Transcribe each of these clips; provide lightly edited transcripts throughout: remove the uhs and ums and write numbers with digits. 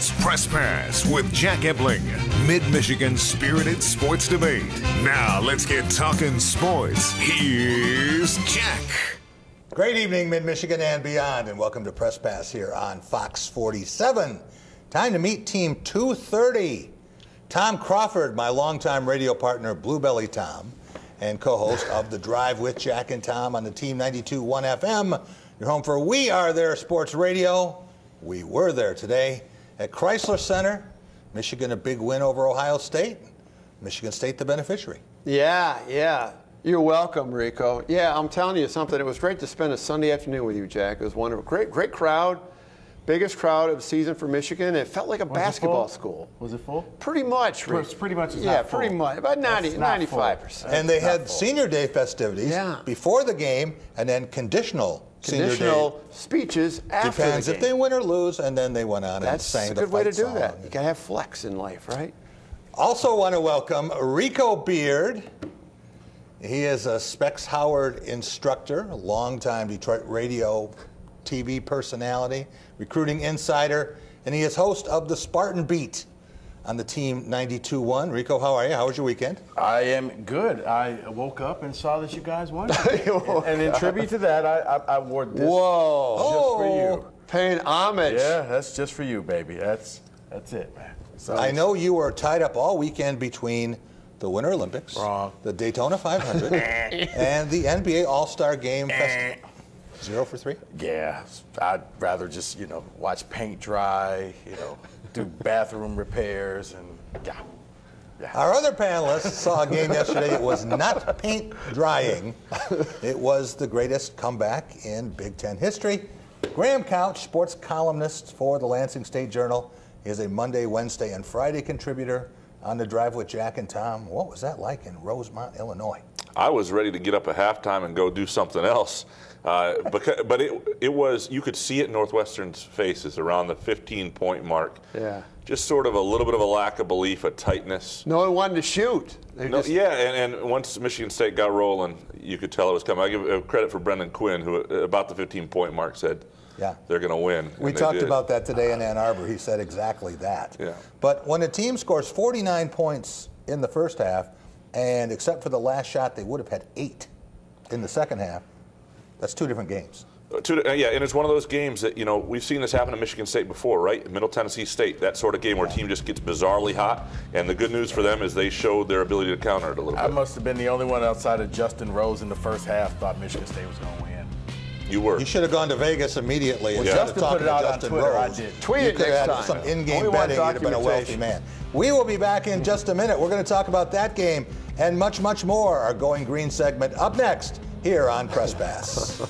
It's Press Pass with Jack Ebling, Mid-Michigan's spirited sports debate. Now let's get talking sports. Here's Jack. Great evening, Mid-Michigan and beyond, and welcome to Press Pass here on Fox 47. Time to meet Team 230. Tom Crawford, my longtime radio partner, Blue Belly Tom, and co-host of The Drive with Jack and Tom on the Team 92.1 FM. You're home for We Are There Sports Radio. We were there today at Chrysler Center. Michigan a big win over Ohio State. Michigan State the beneficiary. Yeah. You're welcome, Rico. Yeah, I'm telling you something. It was great to spend a Sunday afternoon with you, Jack. It was wonderful. Great crowd. Biggest crowd of the season for Michigan. It felt like a basketball school. Was it full? Pretty much, Rico. Pretty much is Yeah, not full. pretty much. About 95%. And they had senior day festivities before the game, and then conditional senior day speeches after depends the game. if they win or lose, and then they went on and sang the That's a good way to do song. that. You got to have flex in life, right? Also want to welcome Rico Beard. He is a Specs Howard instructor, a longtime Detroit radio TV personality, recruiting insider, and he is host of the Spartan Beat on the Team 92.1. Rico, how are you? How was your weekend? I am good. I woke up and saw that you guys won. And in tribute to that, I wore this just for you. Paying homage. Yeah, that's just for you, baby. That's it, man. So I know you were tied up all weekend between the Winter Olympics, the Daytona 500, and the NBA All-Star Game Festival. 0 for 3? Yeah, I'd rather just, watch paint dry, do bathroom repairs, and yeah. Our other panelists saw a game yesterday. It was not paint drying. It was the greatest comeback in Big Ten history. Graham Couch, sports columnist for the Lansing State Journal, is a Monday, Wednesday, and Friday contributor on The Drive with Jack and Tom. What was that like in Rosemont, Illinois? I was ready to get up at halftime and go do something else. But it was, you could see it in Northwestern's faces around the 15-point mark. Yeah. Just sort of a little bit of a lack of belief, a tightness. No one wanted to shoot. And once Michigan State got rolling, you could tell it was coming. I give credit for Brendan Quinn, who about the 15-point mark said they're going to win. We talked about that today in Ann Arbor. He said exactly that. Yeah. But when a team scores 49 points in the first half, and except for the last shot, they would have had 8 in the second half, that's 2 different games. And it's one of those games that, we've seen this happen to Michigan State before, right? Middle Tennessee State, that sort of game where a team just gets bizarrely hot. And the good news for them is they showed their ability to counter it a little bit. I must have been the only one outside of Justin Rose in the first half thought Michigan State was going to win. You were. You should have gone to Vegas immediately. Well, Instead of Justin put it out on Justin Twitter. Rose. I did. Tweet you it could next have had time. some in-game Only one betting. You'd have been a wealthy man. We will be back in just a minute. We're going to talk about that game and much, much more. Our Going Green segment up next here on Press Pass.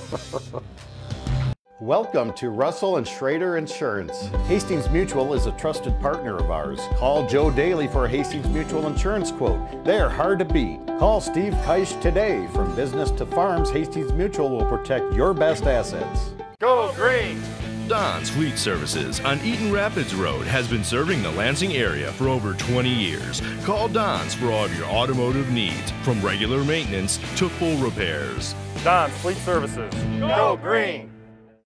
Welcome to Russell and Schrader Insurance. Hastings Mutual is a trusted partner of ours. Call Joe Daly for a Hastings Mutual insurance quote. They are hard to beat. Call Steve Keisch today. From business to farms, Hastings Mutual will protect your best assets. Go Green! Don's Fleet Services on Eaton Rapids Road has been serving the Lansing area for over 20 years. Call Don's for all of your automotive needs, from regular maintenance to full repairs. Don's Fleet Services. Go Green!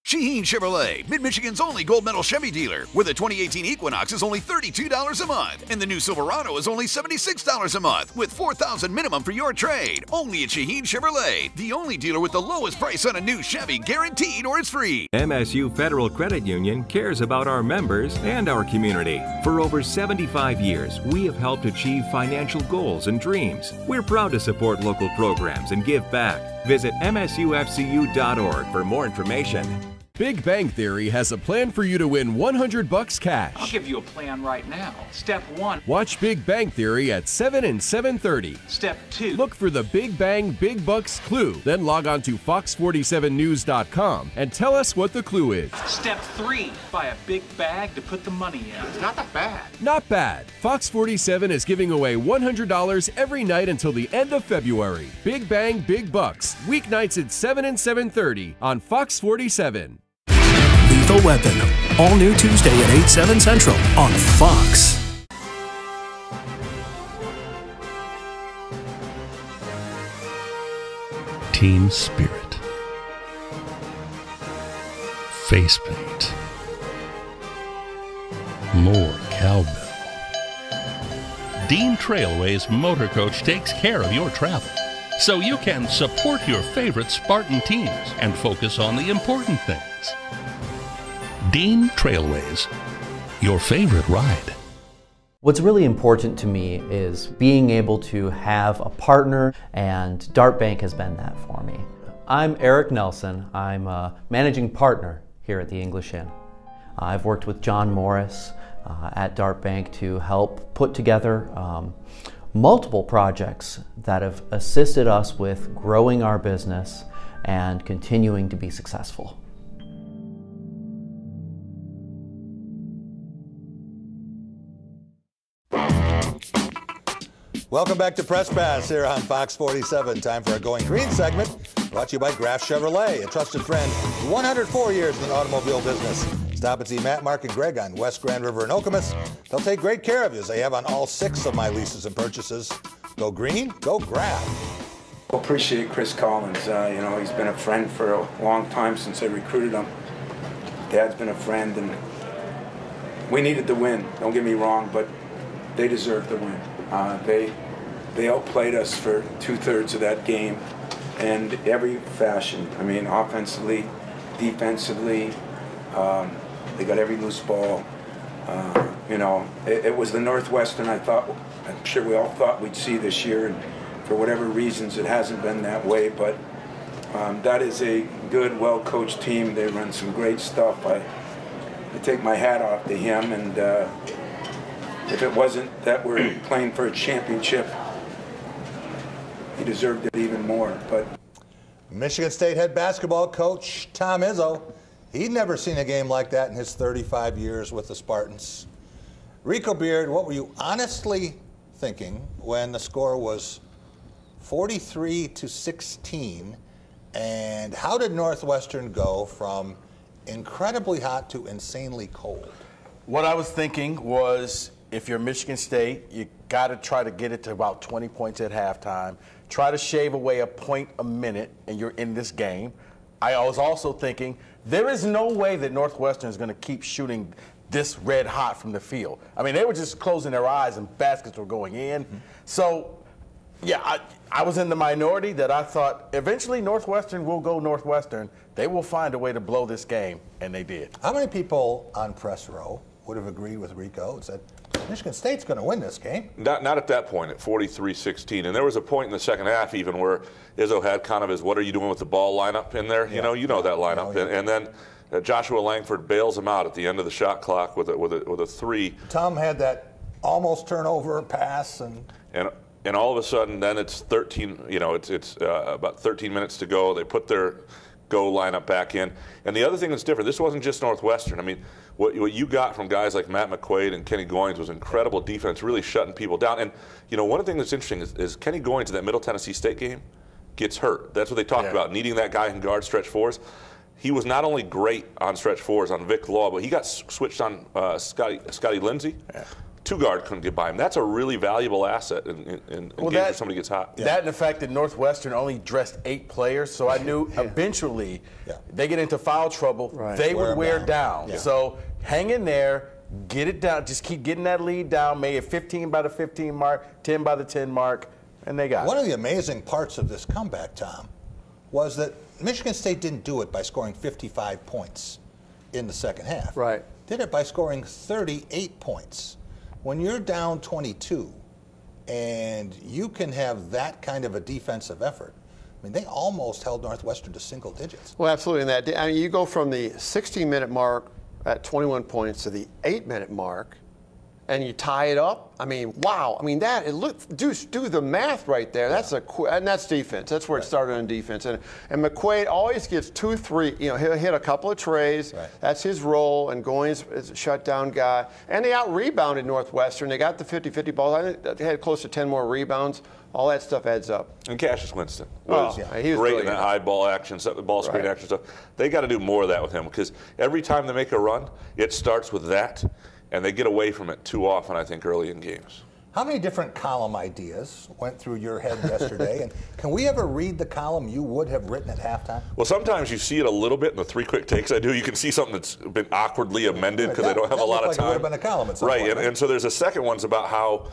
Shaheen Chevrolet, Mid-Michigan's only gold medal Chevy dealer, where the 2018 Equinox is only $32 a month, and the new Silverado is only $76 a month, with $4,000 minimum for your trade. Only at Shaheen Chevrolet, the only dealer with the lowest price on a new Chevy, guaranteed or it's free. MSU Federal Credit Union cares about our members and our community. For over 75 years, we have helped achieve financial goals and dreams. We're proud to support local programs and give back. Visit msufcu.org for more information. Big Bang Theory has a plan for you to win $100 cash. I'll give you a plan right now. Step 1. Watch Big Bang Theory at 7 and 7:30. Step 2. Look for the Big Bang Big Bucks clue. Then log on to fox47news.com and tell us what the clue is. Step 3. Buy a big bag to put the money in. It's not that bad. Not bad. Fox 47 is giving away $100 every night until the end of February. Big Bang Big Bucks. Weeknights at 7 and 7:30 on Fox 47. Lethal Weapon, all new Tuesday at 8, 7 Central on Fox. Team Spirit. Face paint. more cowbell. Dean Trailway's motor coach takes care of your travel, so you can support your favorite Spartan teams and focus on the important things. Dean Trailways, your favorite ride. What's really important to me is being able to have a partner, and Dart Bank has been that for me. I'm Eric Nelson. I'm a managing partner here at the English Inn. I've worked with John Morris at Dart Bank to help put together multiple projects that have assisted us with growing our business and continuing to be successful. Welcome back to Press Pass here on Fox 47. Time for our Going Green segment, brought to you by Graf Chevrolet, a trusted friend, 104 years in the automobile business. Stop and see Matt, Mark, and Greg on West Grand River in Okemos. They'll take great care of you, as they have on all 6 of my leases and purchases. Go green, go Graf. Appreciate Chris Collins. You know, he's been a friend for a long time since I recruited him. Dad's been a friend, and we needed the win. Don't get me wrong, but they deserved the win. They outplayed us for 2/3 of that game, and every fashion. I mean, offensively, defensively, they got every loose ball. You know, it was the Northwestern I'm sure we all thought we'd see this year, and for whatever reasons it hasn't been that way, but that is a good, well-coached team. They run some great stuff. I take my hat off to him, and if it wasn't that we're playing for a championship, he deserved it even more. But Michigan State head basketball coach Tom Izzo, he'd never seen a game like that in his 35 years with the Spartans. Rico Beard, what were you honestly thinking when the score was 43-16, and how did Northwestern go from incredibly hot to insanely cold? What I was thinking was, if you're Michigan State, you got to try to get it to about 20 points at halftime. Try to shave away a point a minute, and you're in this game. I was also thinking, there is no way that Northwestern is going to keep shooting this red hot from the field. I mean, they were just closing their eyes and baskets were going in. So, yeah, I was in the minority that I thought eventually Northwestern will go Northwestern. They will find a way to blow this game, and they did. How many people on press row would have agreed with Rico and said, Michigan State's going to win this game? Not at that point, at 43-16. And there was a point in the second half even where Izzo had kind of his what are you doing with the ball lineup in there. Yeah. You know that lineup. And then Joshua Langford bails him out at the end of the shot clock with a three. Tom had that almost turnover pass. And all of a sudden then it's 13, it's about 13 minutes to go. They put their go lineup back in. And the other thing that's different, this wasn't just Northwestern. I mean, what you got from guys like Matt McQuaid and Kenny Goins was incredible defense, really shutting people down. And, one of the things that's interesting is Kenny Goins in that Middle Tennessee State game gets hurt. That's what they talked about, needing that guy who can guard stretch fours. He was not only great on stretch fours on Vic Law, but he got switched on Scotty Lindsey. Yeah. Two guard couldn't get by him. That's a really valuable asset in games where somebody gets hot. That and the fact that Northwestern only dressed 8 players, so I knew eventually they get into foul trouble, they would wear down. Yeah. So hang in there, get it down, just keep getting that lead down, maybe 15 by the 15 mark, 10 by the 10 mark, and they got it. One of the amazing parts of this comeback, Tom, was that Michigan State didn't do it by scoring 55 points in the second half. Right. Did it by scoring 38 points. When you're down 22 and you can have that kind of a defensive effort, I mean, they almost held Northwestern to single digits. Well, absolutely. I mean, you go from the 16-minute mark at 21 points to the 8-minute mark, and you tie it up. I mean, wow. I mean, do the math right there. That's and that's defense. That's where it started on defense. And McQuaid always gets 2-3. He'll hit a couple of trays. Right. That's his role. And Goins is a shutdown guy. And they out-rebounded Northwestern. They got the 50-50 ball. I think they had close to 10 more rebounds. All that stuff adds up. And Cassius Winston was great in that high ball action, ball screen action stuff. They got to do more of that with him, because every time they make a run, it starts with that. And they get away from it too often, I think, early in games. How many different column ideas went through your head yesterday? And can we ever read the column you would have written at halftime? Well, sometimes you see it a little bit in the 3 quick takes I do. You can see something that's been awkwardly amended because I don't have a lot of time. It would have been a column at some point, right? And so there's a second one's about how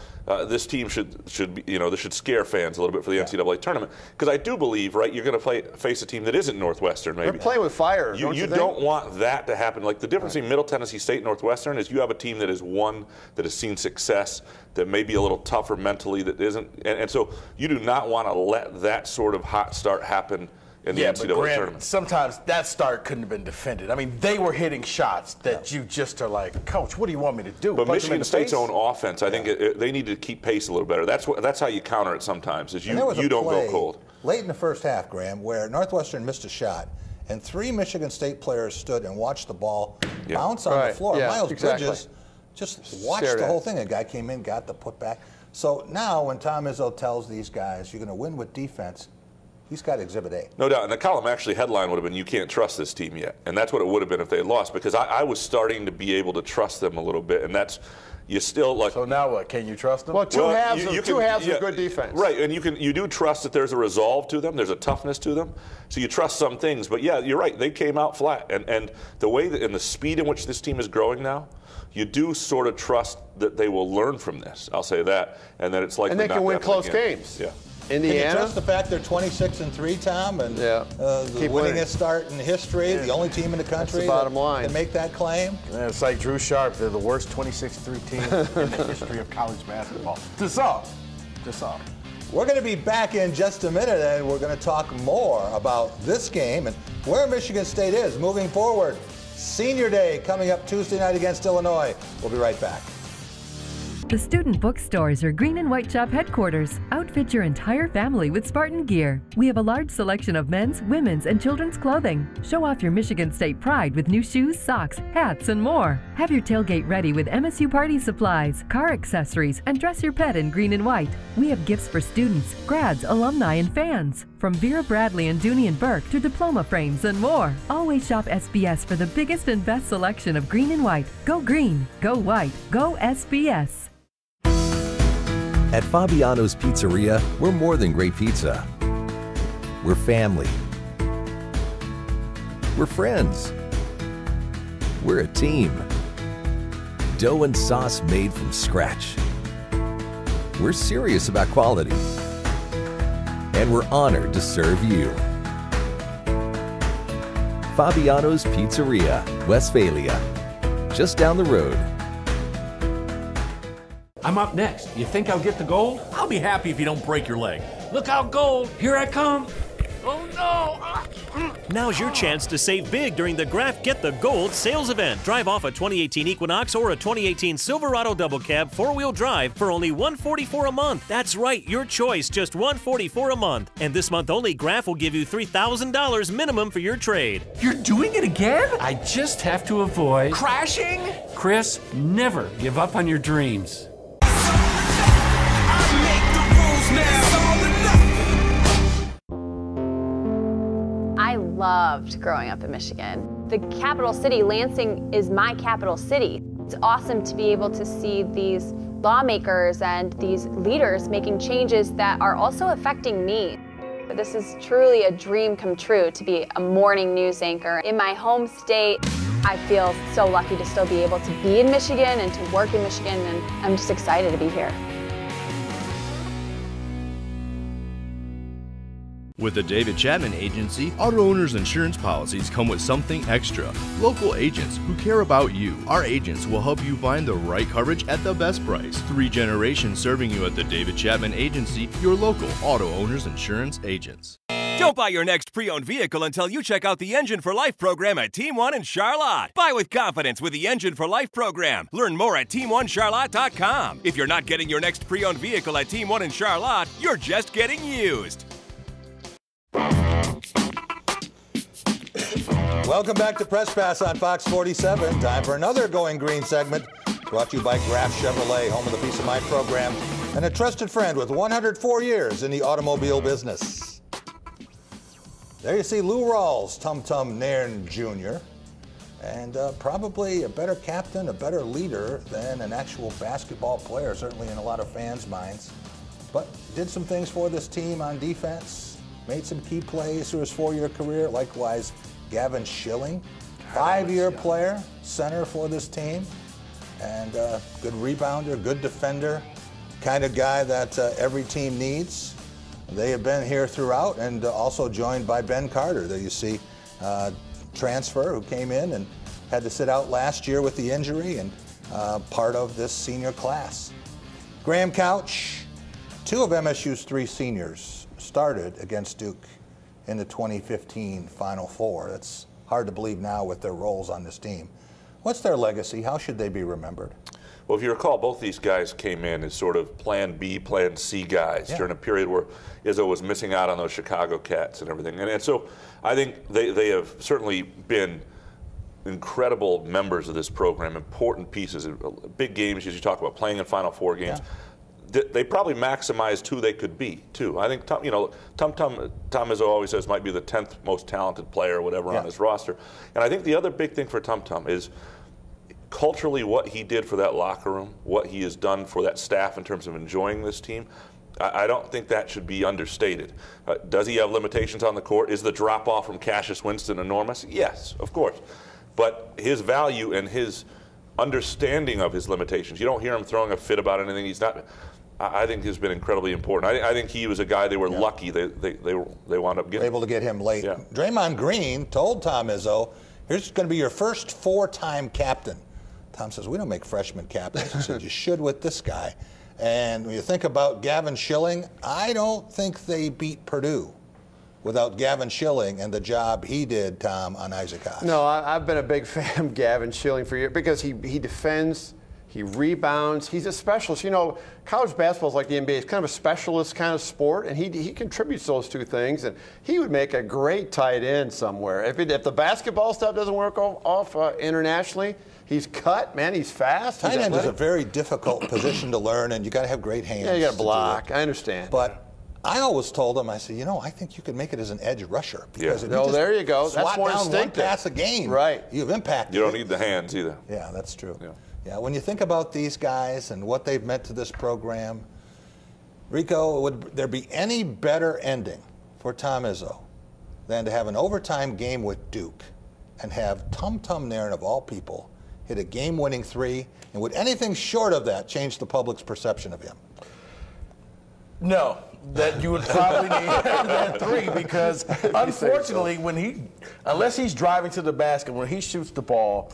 this team should be, this should scare fans a little bit for the NCAA tournament. Because I do believe, right, you're going to face a team that isn't Northwestern. Maybe they're playing with fire. You don't want that to happen. Like the difference between Middle Tennessee State and Northwestern is you have a team that is won, that has seen success, that may be a little tougher mentally, that isn't, and so you do not want to let that sort of hot start happen in the NCAA tournament. Sometimes that start couldn't have been defended. I mean, they were hitting shots that you just are like, Coach, what do you want me to do? But Michigan State's own offense, I think they need to keep pace a little better. That's how you counter it sometimes, is you don't go cold. Late in the first half, Graham, where Northwestern missed a shot, and 3 Michigan State players stood and watched the ball bounce on the floor. Miles Bridges just watched the whole thing. A guy came in, got the putback. So now when Tom Izzo tells these guys you're going to win with defense, he's got Exhibit A. No doubt. And the column actually headline would have been, "You can't trust this team yet." And that's what it would have been if they had lost, because I was starting to be able to trust them a little bit. And that's, you still like. So now what? Can you trust them? Well, two halves of good defense. Right, and you do trust that there's a resolve to them, there's a toughness to them. So you trust some things, but yeah, you're right. They came out flat, and the way that, and the speed in which this team is growing now, you do sort of trust that they will learn from this. I'll say that, and that it's like and they can win close games. Yeah. Indiana. Can you trust the fact they're 26-3, Tom, and the winningest start in history, the only team in the country That's the bottom line. Can make that claim? Yeah, it's like Drew Sharp. They're the worst 26-3 team in the history of college basketball. Just off. We're going to be back in just a minute, and we're going to talk more about this game and where Michigan State is moving forward. Senior Day coming up Tuesday night against Illinois. We'll be right back. The Student Bookstores are Green and White Shop headquarters. Outfit your entire family with Spartan gear. We have a large selection of men's, women's, and children's clothing. Show off your Michigan State pride with new shoes, socks, hats, and more. Have your tailgate ready with MSU party supplies, car accessories, and dress your pet in green and white. We have gifts for students, grads, alumni, and fans. From Vera Bradley and Dooney and Burke to diploma frames and more. Always shop SBS for the biggest and best selection of green and white. Go green, go white, go SBS. At Fabiano's Pizzeria, we're more than great pizza. We're family. We're friends. We're a team. Dough and sauce made from scratch. We're serious about quality. And we're honored to serve you. Fabiano's Pizzeria, Westphalia. Just down the road. I'm up next. You think I'll get the gold? I'll be happy if you don't break your leg. Look out, gold! Here I come! Oh no! Now's your chance to save big during the Graf Get the Gold sales event. Drive off a 2018 Equinox or a 2018 Silverado double cab 4-wheel drive for only $144 a month. That's right, your choice, just $144 a month. And this month only, Graf will give you $3,000 minimum for your trade. You're doing it again? I just have to avoid crashing. Chris, never give up on your dreams. I loved growing up in Michigan. The capital city, Lansing, is my capital city. It's awesome to be able to see these lawmakers and these leaders making changes that are also affecting me. This is truly a dream come true to be a morning news anchor in my home state. I feel so lucky to still be able to be in Michigan and to work in Michigan, and I'm just excited to be here. With the David Chapman Agency, auto owners insurance policies come with something extra. Local agents who care about you. Our agents will help you find the right coverage at the best price. 3 generations serving you at the David Chapman Agency, your local auto owners insurance agents. Don't buy your next pre-owned vehicle until you check out the Engine for Life program at Team One in Charlotte. Buy with confidence with the Engine for Life program. Learn more at team1charlotte.com. If you're not getting your next pre-owned vehicle at Team One in Charlotte, you're just getting used. Welcome back to Press Pass on Fox 47. Time for another Going Green segment brought to you by Graf Chevrolet, home of the Peace of Mind program, and a trusted friend with 104 years in the automobile business. There you see Lou Rawls, Tum Tum Nairn Jr., and probably a better captain, a better leader than an actual basketball player, certainly in a lot of fans' minds. But did some things for this team on defense, made some key plays through his 4-year career. Likewise, Gavin Schilling, 5-year player, center for this team, and good rebounder, good defender, kind of guy that every team needs. They have been here throughout, and also joined by Ben Carter, that you see transfer, who came in and had to sit out last year with the injury, and part of this senior class. Graham Couch, 2 of MSU's 3 seniors started against Duke in the 2015 Final Four. That's hard to believe now with their roles on this team. What's their legacy? How should they be remembered? Well, if you recall, both these guys came in as sort of Plan B, Plan C guys during a period where Izzo was missing out on those Chicago Cats and everything. And so I think they have certainly been incredible members of this program, important pieces, big games, as you talk about, playing in Final Four games. They probably maximized who they could be, too. I think, Tom Izzo always says might be the 10th most talented player or whatever on his roster. And I think the other big thing for Tom is culturally what he did for that locker room, what he has done for that staff in terms of enjoying this team. I don't think that should be understated. Does he have limitations on the court? Is the drop-off from Cassius Winston enormous? Yes, of course. But his value and his understanding of his limitations, you don't hear him throwing a fit about anything. He's not. I think has been incredibly important. I think he was a guy they were lucky they wound up getting. Able to get him late. Draymond Green told Tom Izzo, here's going to be your first 4-time captain. Tom says, we don't make freshman captains. He said, you should with this guy. And when you think about Gavin Schilling, I don't think they beat Purdue without Gavin Schilling and the job he did, Tom, on Isaac Haas. No, I've been a big fan of Gavin Schilling for years because he defends, he rebounds, he's a specialist. You know, college basketball is like the NBA. It's kind of a specialist kind of sport, and he contributes those 2 things, and he would make a great tight end somewhere. If the basketball stuff doesn't work off internationally, he's cut, man, he's fast. Tight end is a very difficult position to learn, and you got to have great hands. Yeah, you got to block. I understand. But I always told him, I said, I think you could make it as an edge rusher. Because if you there you go. That's more down instinctive. 1 pass a game. Right. You've impacted You don't need the hands either. Yeah, that's true. Yeah, when you think about these guys and what they've meant to this program, Rico, would there be any better ending for Tom Izzo than to have an overtime game with Duke and have Tum Nairn, of all people, hit a game-winning 3, and would anything short of that change the public's perception of him? No, that you would probably need that 3 because unfortunately, unless he's driving to the basket, when he shoots the ball,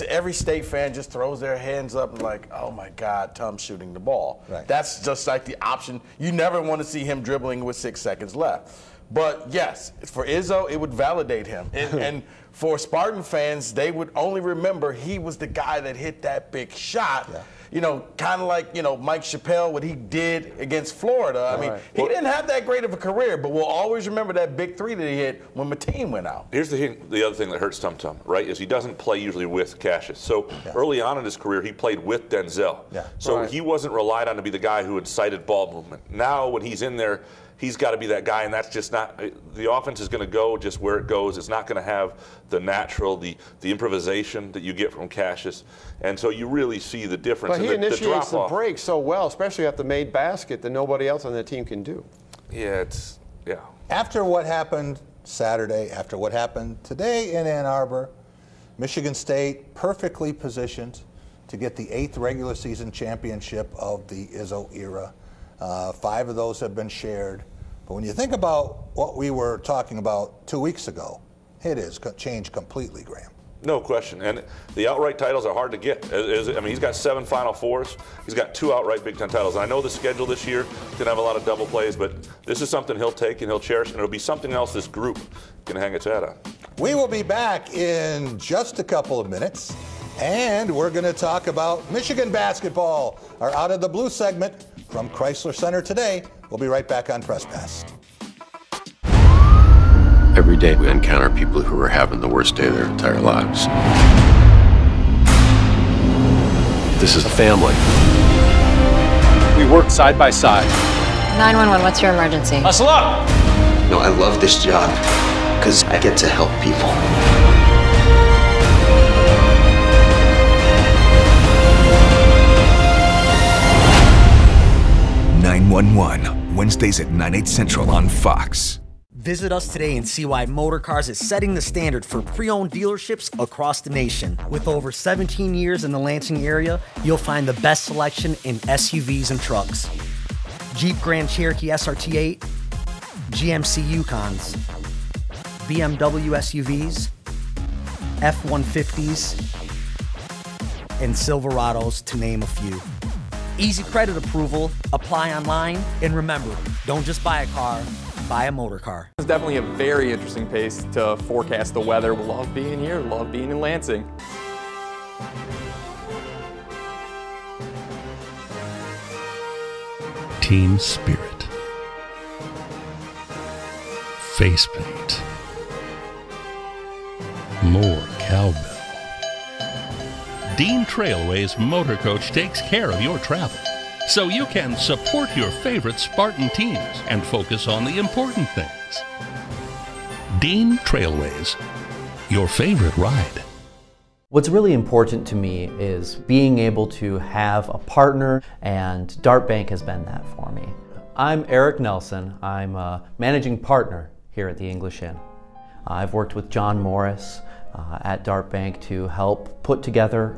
every State fan just throws their hands up and like, oh my God, Tom's shooting the ball. Right. That's just like the option. You never want to see him dribbling with 6 seconds left. But yes, for Izzo, it would validate him. And for Spartan fans, they would only remember he was the guy that hit that big shot. You know, kind of like, Mike Chappelle, what he did against Florida. I mean, he didn't have that great of a career, but we'll always remember that big 3 that he hit when Mateen went out. Here's the other thing that hurts Tum, right, is he doesn't play usually with Cassius. So early on in his career, he played with Denzel. So he wasn't relied on to be the guy who incited ball movement. Now, when he's in there, he's got to be that guy, and that's just not – the offense is going to go just where it goes. It's not going to have the natural, the improvisation that you get from Cassius. And so you really see the difference. But he initiates the break so well, especially at the made basket, that nobody else on the team can do. After what happened Saturday, after what happened today in Ann Arbor, Michigan State perfectly positioned to get the 8th regular season championship of the Izzo era. 5 of those have been shared. But when you think about what we were talking about 2 weeks ago, it has changed completely, Graham. No question. And the outright titles are hard to get. I mean, he's got 7 Final Fours. He's got 2 outright Big Ten titles. And I know the schedule this year can have a lot of double plays, but this is something he'll take and he'll cherish, and it'll be something else this group can hang its hat on. We will be back in just a couple of minutes, and we're going to talk about Michigan basketball, our Out of the Blue segment from Chrysler Center today. We'll be right back on Press Pass. Every day we encounter people who are having the worst day of their entire lives. This is a family. We work side by side. 911, what's your emergency? Hustle up! No, I love this job because I get to help people. Wednesdays at 9, 8 Central on Fox. Visit us today and see why Motorcars is setting the standard for pre-owned dealerships across the nation. With over 17 years in the Lansing area, you'll find the best selection in SUVs and trucks. Jeep Grand Cherokee SRT8, GMC Yukons, BMW SUVs, F-150s, and Silverados, to name a few. Easy credit approval, apply online, and remember, don't just buy a car, buy a motor car. It's definitely a very interesting pace to forecast the weather. We love being here, love being in Lansing. Team spirit. Face paint. More cowbell. Dean Trailway's Motor Coach takes care of your travel, so you can support your favorite Spartan teams and focus on the important things. Dean Trailways, your favorite ride. What's really important to me is being able to have a partner, and Dart Bank has been that for me. I'm Eric Nelson. I'm a managing partner here at the English Inn. I've worked with John Morris at Dart Bank to help put together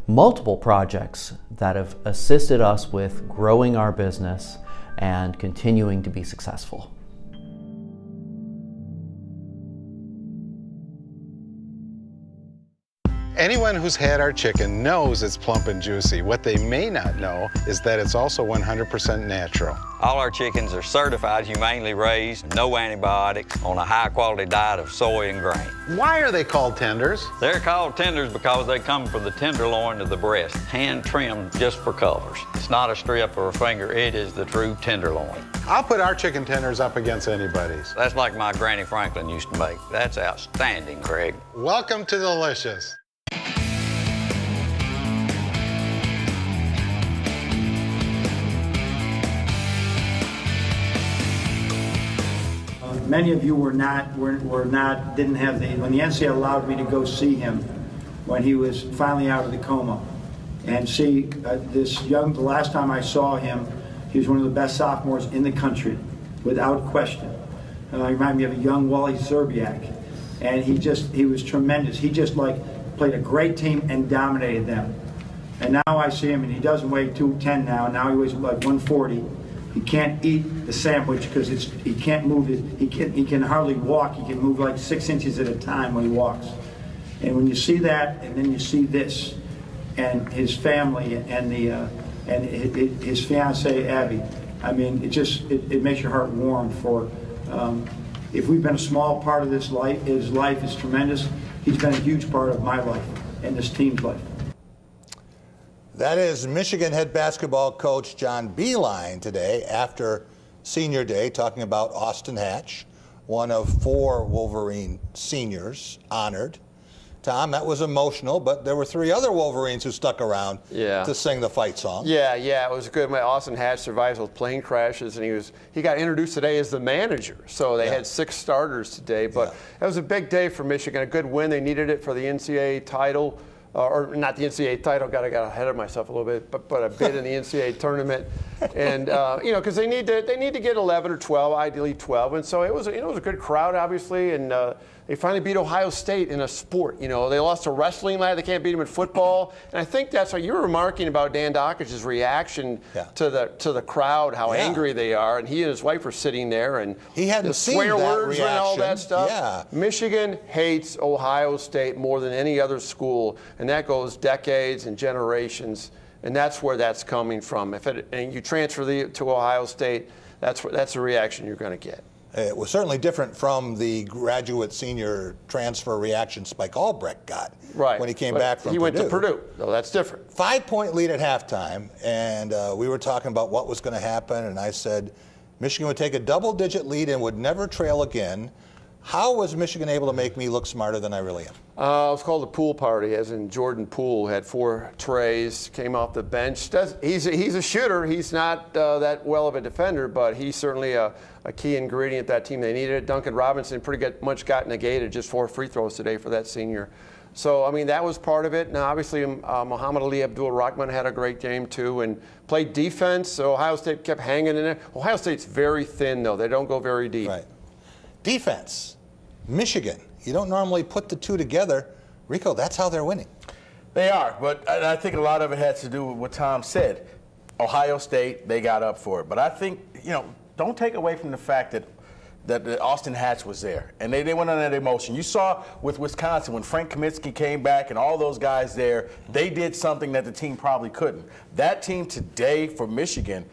multiple projects that have assisted us with growing our business and continuing to be successful. Anyone who's had our chicken knows it's plump and juicy. What they may not know is that it's also 100% natural. All our chickens are certified, humanely raised, no antibiotics, on a high-quality diet of soy and grain. Why are they called tenders? They're called tenders because they come from the tenderloin to the breast, hand-trimmed just for colors. It's not a strip or a finger, it is the true tenderloin. I'll put our chicken tenders up against anybody's. That's like my Granny Franklin used to make. That's outstanding, Craig. Welcome to Delicious. Many of you didn't have when the NCAA allowed me to go see him when he was finally out of the coma, and see the last time I saw him, he was one of the best sophomores in the country, without question. He reminded me of a young Wally Zerbiak, and he was tremendous. He just played a great team and dominated them. And now I see him, and he doesn't weigh 210 now. Now he weighs like 140. He can't eat the sandwich because he can't move it. He can hardly walk. He can move like 6 inches at a time when he walks. And when you see that, and then you see this, and his family, and his fiancee Abby, I mean, it makes your heart warm. For if we've been a small part of his life is tremendous. He's been a huge part of my life and this team's life. That is Michigan head basketball coach John Beilein today after senior day, talking about Austin Hatch, one of 4 Wolverine seniors honored. Tom, that was emotional, but there were 3 other Wolverines who stuck around to sing the fight song. Yeah, it was good. Austin Hatch survived those plane crashes, and he got introduced today as the manager. So they had 6 starters today, but it was a big day for Michigan. A good win. They needed it for the NCAA title. Or not the NCAA title, got ahead of myself a little bit, but a bid in the NCAA tournament, and because they need to get 11 or 12, ideally 12, and so it was a good crowd, obviously, and they finally beat Ohio State in a sport. They lost to wrestling last. They can't beat them in football, and I think that's what you were remarking about Dan Dockich's reaction to the crowd, how angry they are, and he and his wife were sitting there, and he hadn't seen swear that words reaction. and all that stuff. Yeah. Michigan hates Ohio State more than any other school. And that goes decades and generations, and that's where that's coming from. And you transfer to Ohio State, that's the reaction you're going to get. It was certainly different from the graduate senior transfer reaction Spike Albrecht got when he came back from Purdue. He went to Purdue, so that's different. 5-point lead at halftime, and we were talking about what was going to happen, and I said Michigan would take a double-digit lead and would never trail again. How was Michigan able to make me look smarter than I really am? It was called the Poole Party, as in Jordan Poole had 4 trays, came off the bench. He's a shooter. He's not that well of a defender, but he's certainly a key ingredient that team. They needed it. Duncan Robinson much got negated, just 4 free throws today for that senior. So, I mean, that was part of it. Now, obviously, Muhammad Ali Abdul-Rahman had a great game, too, and played defense. So Ohio State kept hanging in there. Ohio State's very thin, though. They don't go very deep. Right. Defense. Michigan. You don't normally put the two together. Rico, that's how they're winning. They are, but I think a lot of it has to do with what Tom said. Ohio State, they got up for it. But I think, don't take away from the fact that Austin Hatch was there, and they went on that emotion. You saw with Wisconsin when Frank Kaminsky came back and all those guys there, they did something that the team probably couldn't. That team today for Michigan,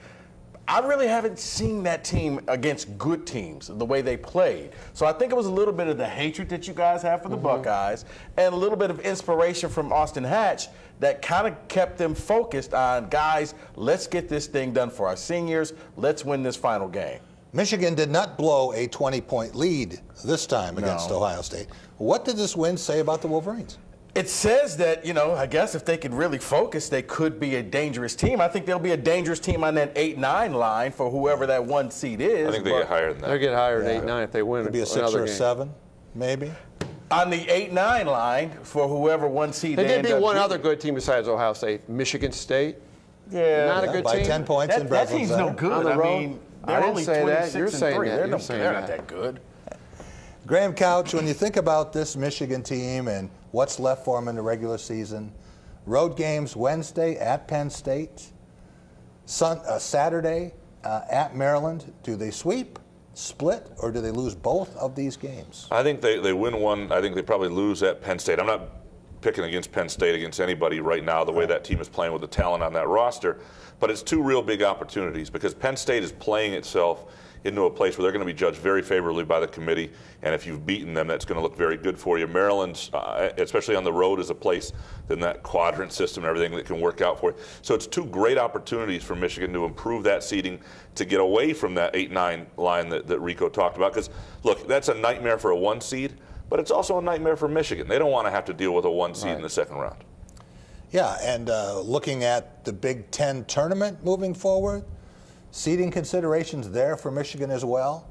I really haven't seen that team against good teams, the way they played. So I think it was a little bit of the hatred that you guys have for the Buckeyes and a little bit of inspiration from Austin Hatch that kind of kept them focused on, guys, let's get this thing done for our seniors. Let's win this final game. Michigan did not blow a 20-point lead this time against Ohio State. What did this win say about the Wolverines? It says that, I guess if they could really focus, they could be a dangerous team. I think they'll be a dangerous team on that 8-9 line for whoever that 1 seed is. I think they get higher than that. They'll get higher than 8-9 if they win. It'd be a 6 or a 7, maybe. On the 8-9 line for whoever 1 seed they did beat one other good team besides Ohio State, Michigan State. Yeah. Not a good by team. 10 points in Breslin. That team's no good. On the road. I mean, I didn't say that. You're saying that. They're not that good. Graham Couch, when you think about this Michigan team and what's left for them in the regular season, road games Wednesday at Penn State, Saturday at Maryland, do they sweep, split, or do they lose both of these games? I think they win one. I think they probably lose at Penn State. I'm not picking against Penn State against anybody right now, the way that team is playing with the talent on that roster. But it's 2 real big opportunities because Penn State is playing itself into a place where they're going to be judged very favorably by the committee. And if you've beaten them, that's going to look very good for you. Maryland's, especially on the road, is a place in that quadrant system and everything that can work out for you. So it's 2 great opportunities for Michigan to improve that seeding, to get away from that 8-9 line that Rico talked about. Because, look, that's a nightmare for a 1 seed, but it's also a nightmare for Michigan. They don't want to have to deal with a 1 seed in the second round. Yeah, and looking at the Big Ten tournament moving forward, seeding considerations there for Michigan as well.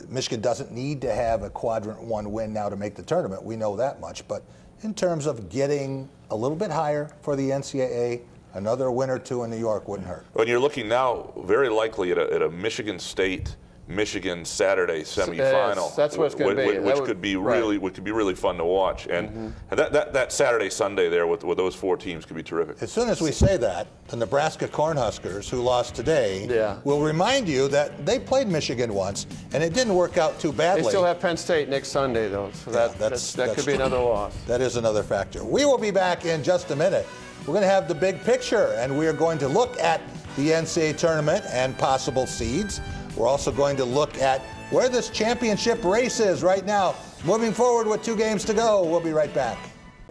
Michigan doesn't need to have a quadrant 1 win now to make the tournament. We know that much. But in terms of getting a little bit higher for the NCAA, another win or 2 in New York wouldn't hurt. When you're looking now very likely at a Michigan State Michigan Saturday semifinal. That's what it's going to be. Which could be really fun to watch. And that Saturday Sunday there with those 4 teams could be terrific. As soon as we say that, the Nebraska Cornhuskers, who lost today, will remind you that they played Michigan once and it didn't work out too badly. They still have Penn State next Sunday though, so that could be another loss. That is another factor. We will be back in just a minute. We're going to have the big picture and we are going to look at the NCAA tournament and possible seeds. We're also going to look at where this championship race is right now. Moving forward with 2 games to go. We'll be right back.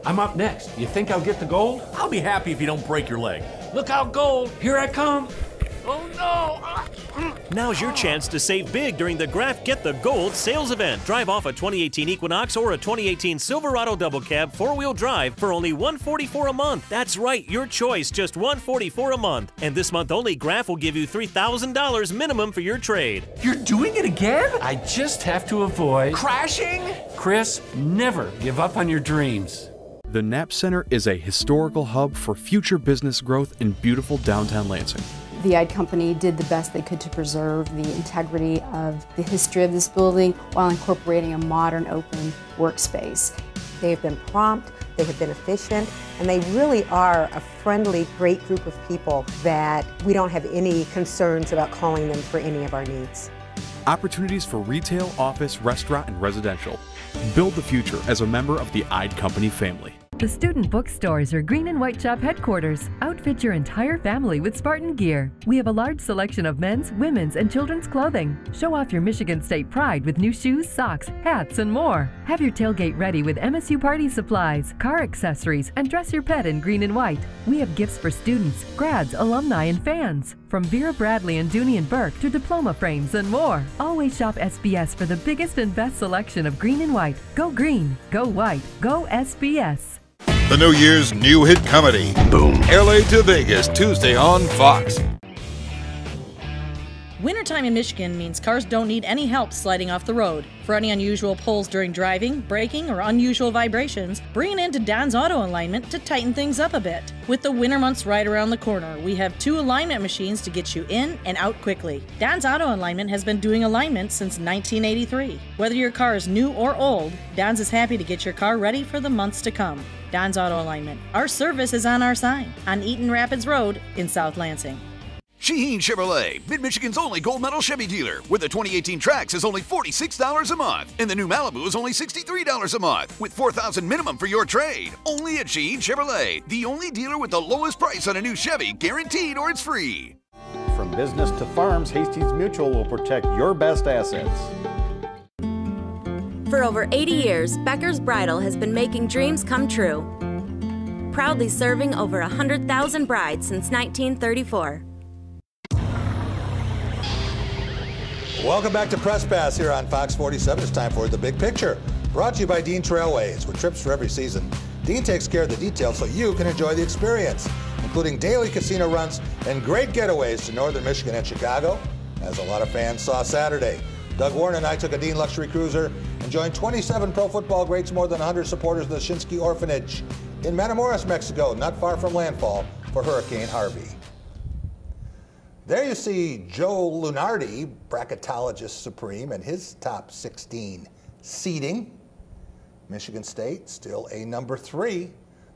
I'm up next. You think I'll get the gold? I'll be happy if you don't break your leg. Look out, gold. Here I come. Oh, no. Now's your chance to save big during the Graf Get the Gold sales event. Drive off a 2018 Equinox or a 2018 Silverado Double Cab 4-wheel drive for only $144 a month. That's right, your choice, just $144 a month. And this month only, Graf will give you $3,000 minimum for your trade. You're doing it again? I just have to avoid crashing. Chris, never give up on your dreams. The Knapp Center is a historical hub for future business growth in beautiful downtown Lansing. The Ide Company did the best they could to preserve the integrity of the history of this building while incorporating a modern open workspace. They have been prompt, they have been efficient, and they really are a friendly, great group of people that we don't have any concerns about calling them for any of our needs. Opportunities for retail, office, restaurant, and residential. Build the future as a member of the Ide Company family. The student bookstores are Green and White Shop headquarters. Outfit your entire family with Spartan gear. We have a large selection of men's, women's, and children's clothing. Show off your Michigan State pride with new shoes, socks, hats, and more. Have your tailgate ready with MSU party supplies, car accessories, and dress your pet in green and white. We have gifts for students, grads, alumni, and fans. From Vera Bradley and Dooney and Burke to diploma frames and more. Always shop SBS for the biggest and best selection of green and white. Go green, go white, go SBS. The New Year's new hit comedy, Boom! LA to Vegas, Tuesday on Fox. Wintertime in Michigan means cars don't need any help sliding off the road. For any unusual pulls during driving, braking, or unusual vibrations, bring it into Don's Auto Alignment to tighten things up a bit. With the winter months right around the corner, we have 2 alignment machines to get you in and out quickly. Don's Auto Alignment has been doing alignment since 1983. Whether your car is new or old, Don's is happy to get your car ready for the months to come. Don's Auto Alignment. Our service is on our sign on Eaton Rapids Road in South Lansing. Shaheen Chevrolet, Mid-Michigan's only gold medal Chevy dealer, with the 2018 Trax is only $46 a month, and the new Malibu is only $63 a month, with $4,000 minimum for your trade. Only at Shaheen Chevrolet, the only dealer with the lowest price on a new Chevy, guaranteed or it's free. From business to farms, Hastings Mutual will protect your best assets. For over 80 years, Becker's Bridal has been making dreams come true. Proudly serving over 100,000 brides since 1934. Welcome back to Press Pass here on Fox 47. It's time for The Big Picture, brought to you by Dean Trailways. With trips for every season, Dean takes care of the details so you can enjoy the experience, including daily casino runs and great getaways to northern Michigan and Chicago, as a lot of fans saw Saturday. Doug Warren and I took a Dean Luxury Cruiser and joined 27 pro football greats, more than 100 supporters of the Shinsky Orphanage in Matamoros, Mexico, not far from landfall for Hurricane Harvey. There you see Joe Lunardi, bracketologist supreme, and his top 16 seeding. Michigan State still a number 3,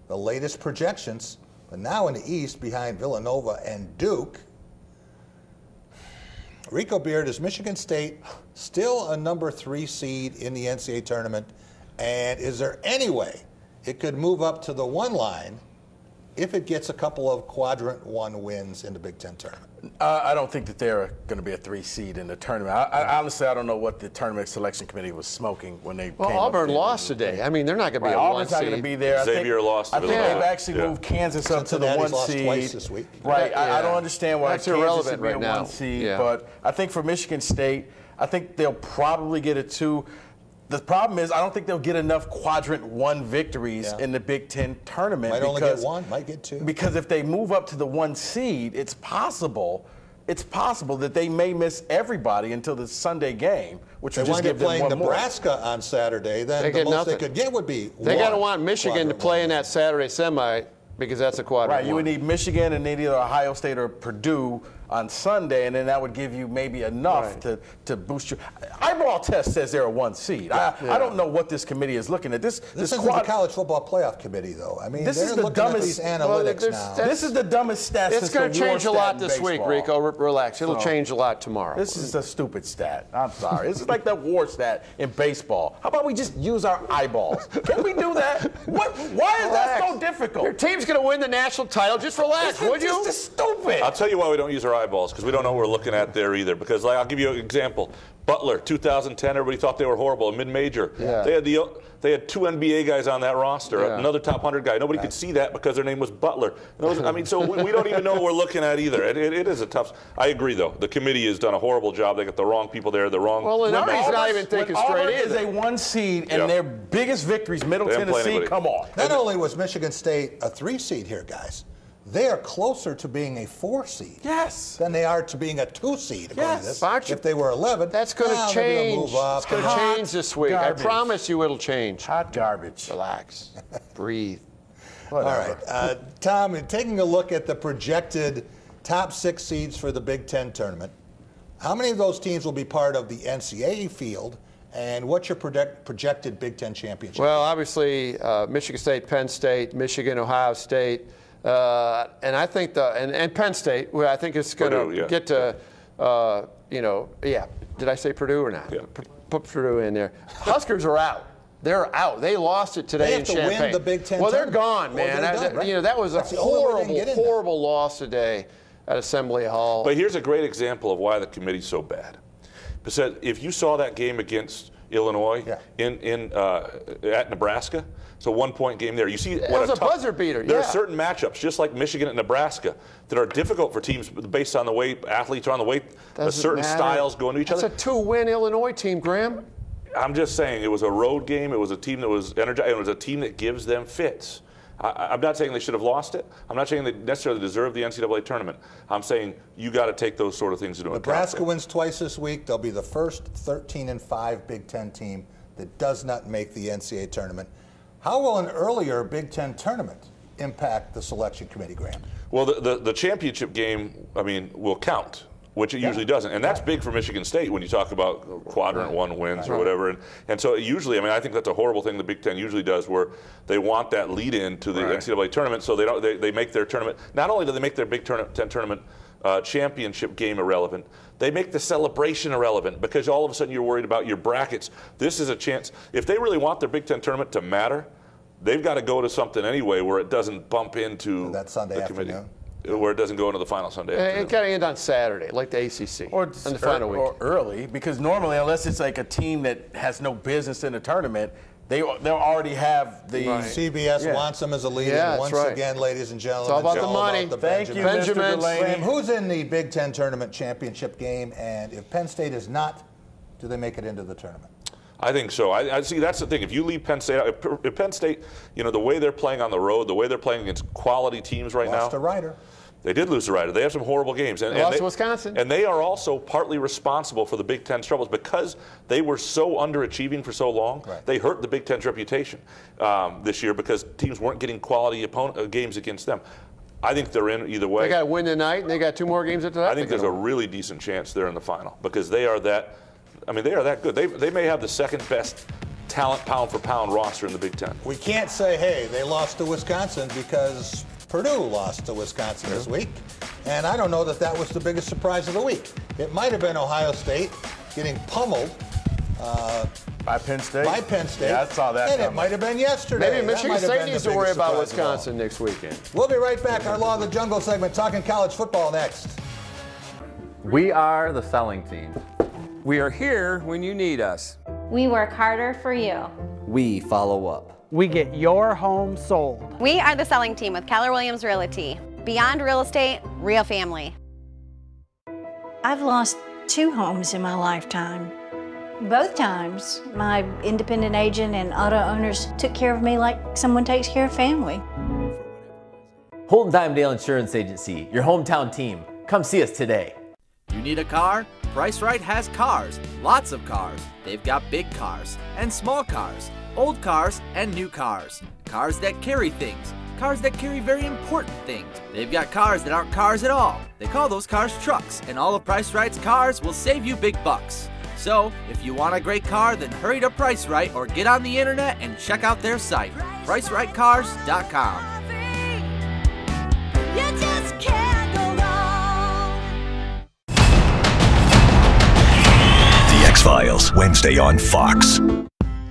the latest projections, but now in the East behind Villanova and Duke. Rico Beard, is Michigan State still a number 3 seed in the NCAA tournament? And is there any way it could move up to the 1 line if it gets a couple of quadrant 1 wins in the Big Ten tournament? I don't think that they're going to be a 3 seed in the tournament. Honestly, I don't know what the tournament selection committee was smoking when they came Auburn lost today. I mean, they're not going to be a 1 seed. Auburn's not going to be there. Xavier lost. I think they've actually moved Kansas up to the 1 lost seed. twice this week. Right. I don't understand why That's Kansas irrelevant should be right a now. 1 seed. But I think for Michigan State, I think they'll probably get a 2. The problem is, I don't think they'll get enough quadrant 1 victories in the Big Ten tournament. Might only get 1, might get 2. Because if they move up to the 1 seed, it's possible that they may miss everybody until the Sunday game, which would just give them 1 more. They wind up playing Nebraska on Saturday, then the most they could get would be 1. They got to want Michigan to play in that Saturday semi, because that's a quadrant 1. Right, you would need Michigan and either Ohio State or Purdue on Sunday, and then that would give you maybe enough to boost your eyeball test says they're a 1 seed. I don't know what this committee is looking at. This isn't the college football playoff committee, though. I mean, this they're is the looking dumbest at these analytics now. This is the dumbest stat. It's going to change a lot this week, Rico. Relax. It'll change a lot tomorrow. This is a stupid stat. I'm sorry. This is like the war stat in baseball. How about we just use our eyeballs? Can we do that? Why is that so difficult? Your team's going to win the national title. Just relax, would you? This is stupid. I'll tell you why we don't use our eyeballs, because we don't know what we're looking at there either. Because I'll give you an example. Butler, 2010, everybody thought they were horrible, a mid-major. Yeah. They had 2 NBA guys on that roster, another top 100 guy. Nobody could see that because their name was Butler. I mean, so we don't even know what we're looking at either. It is a tough. I agree, though. The committee has done a horrible job. They got the wrong people there, the wrong. Well, Lenardi's not even thinking straight Auburn either. is a 1 seed, and their biggest victories, Middle Tennessee, come on. Not only was Michigan State a 3 seed here, guys, they are closer to being a 4 seed than they are to being a 2 seed, according to this. If they were 11, that's going to change. It's going to change this week. Garbage. I promise you it'll change. Hot garbage. Relax. Breathe. Whatever. All right. Tom, taking a look at the projected top 6 seeds for the Big Ten tournament, how many of those teams will be part of the NCAA field, and what's your projected Big Ten championship? Well, obviously, Michigan State, Penn State, Michigan, Ohio State, and I think and Penn State, where I think it's going to get to, Did I say Purdue or not? Yeah. Put Purdue in there. Huskers are out. They're out. They lost it today in Champaign. They have to win the Big Ten Well, they're tournament. gone, man. That was That's a the only way they can get in there. horrible loss today at Assembly Hall. But here's a great example of why the committee's so bad. Because if you saw that game against Illinois at Nebraska, it's a 1-point game there. You see, it was a buzzer beater. There are certain matchups, just like Michigan and Nebraska, that are difficult for teams based on the way athletes are on the way. Certain styles go into each other. It's a 2-win Illinois team, Graham. I'm just saying, it was a road game. It was a team that was energized. It was a team that gives them fits. I'm not saying they should have lost it. I'm not saying they necessarily deserve the NCAA tournament. I'm saying you got to take those sort of things into account. Nebraska wins twice this week. They'll be the first 13-5 Big Ten team that does not make the NCAA tournament. How will an earlier Big Ten tournament impact the selection committee, Graham? Well, the championship game, I mean, will count, which it usually doesn't. And that's big for Michigan State when you talk about quadrant one wins or whatever. And so usually, I mean, I think that's a horrible thing the Big Ten usually does, where they want that lead in to the NCAA tournament, so they make their tournament. Not only do they make their Big Ten tournament championship game irrelevant, they make the celebration irrelevant, because all of a sudden you're worried about your brackets. This is a chance. If they really want their Big Ten tournament to matter, they've got to go to something anyway where it doesn't bump into that Sunday afternoon. Where it doesn't go into the final Sunday afternoon. It got to end on Saturday, like the ACC, or on the final week. Or early, because normally, unless it's like a team that has no business in the tournament, they'll already have the CBS wants them as a lead. Yeah, and once again, ladies and gentlemen, it's all about the money. Thank you, Benjamin. Graham, who's in the Big Ten tournament championship game? And if Penn State is not, do they make it into the tournament? I think so. I see. That's the thing. If you leave Penn State, if Penn State, you know, the way they're playing on the road, the way they're playing against quality teams right now. Lost a Rider. They did lose the Rider. They have some horrible games. And lost to Wisconsin. And they are also partly responsible for the Big Ten's troubles because they were so underachieving for so long. They hurt the Big Ten's reputation this year because teams weren't getting quality games against them. I think they're in either way. They got to win tonight, and they got 2 more games after that. I think there's a really decent chance they're in the final because they are that. I mean, they are that good. They may have the second best talent pound for pound roster in the Big Ten. We can't say, hey, they lost to Wisconsin because Purdue lost to Wisconsin this week. And I don't know that that was the biggest surprise of the week. It might have been Ohio State getting pummeled by Penn State. Yeah, I saw that. And it might have been yesterday. Maybe Michigan State needs to worry about Wisconsin next weekend. We'll be right back. Our Law of the Jungle segment, talking college football next. We are the selling team. We are here when you need us. We work harder for you. We follow up. We get your home sold. We are the selling team with Keller Williams Realty. Beyond real estate, real family. I've lost 2 homes in my lifetime. Both times, my independent agent and auto owners took care of me like someone takes care of family. Holton Dimedale Insurance Agency, your hometown team. Come see us today. You need a car? Price Right has cars, lots of cars. They've got big cars and small cars, old cars and new cars, cars that carry things, cars that carry very important things. They've got cars that aren't cars at all. They call those cars trucks, and all of Price Right's cars will save you big bucks. So, if you want a great car, then hurry to Price Right or get on the internet and check out their site, PriceRightCars.com. You just can't go wrong. The X-Files, Wednesday on Fox.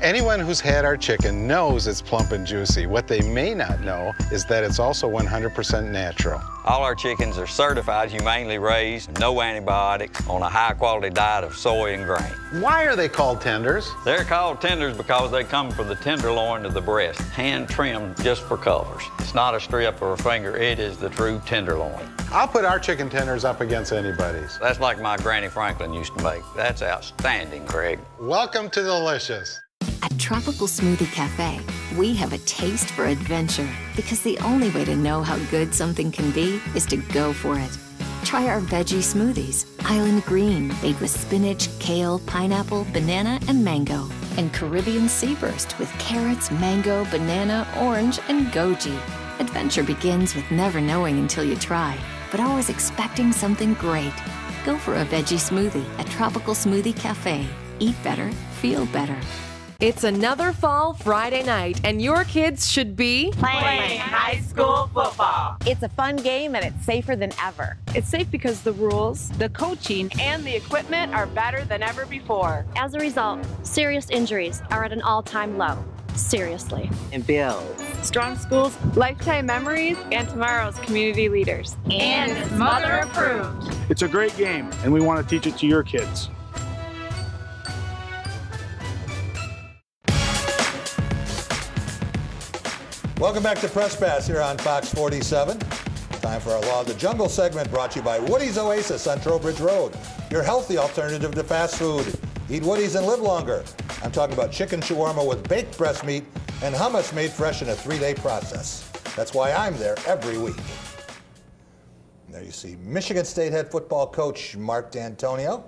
Anyone who's had our chicken knows it's plump and juicy. What they may not know is that it's also 100% natural. All our chickens are certified, humanely raised, no antibiotics, on a high-quality diet of soy and grain. Why are they called tenders? They're called tenders because they come from the tenderloin to the breast, hand-trimmed just for colors. It's not a strip or a finger, it is the true tenderloin. I'll put our chicken tenders up against anybody's. That's like my Granny Franklin used to make. That's outstanding, Craig. Welcome to Delicious. At Tropical Smoothie Cafe, we have a taste for adventure because the only way to know how good something can be is to go for it. Try our veggie smoothies, Island Green, made with spinach, kale, pineapple, banana, and mango, and Caribbean Sea Burst with carrots, mango, banana, orange, and goji. Adventure begins with never knowing until you try, but always expecting something great. Go for a veggie smoothie at Tropical Smoothie Cafe. Eat better, feel better. It's another fall Friday night, and your kids should be playing high school football. It's a fun game, and it's safer than ever. It's safe because the rules, the coaching, and the equipment are better than ever before. As a result, serious injuries are at an all-time low. Seriously. And builds strong schools, lifetime memories, and tomorrow's community leaders. And it's mother approved. It's a great game, and we want to teach it to your kids. Welcome back to Press Pass here on Fox 47. Time for our Law of the Jungle segment, brought to you by Woody's Oasis on Trowbridge Road, your healthy alternative to fast food. Eat Woody's and live longer. I'm talking about chicken shawarma with baked breast meat and hummus made fresh in a 3-day process. That's why I'm there every week. There you see Michigan State head football coach Mark D'Antonio,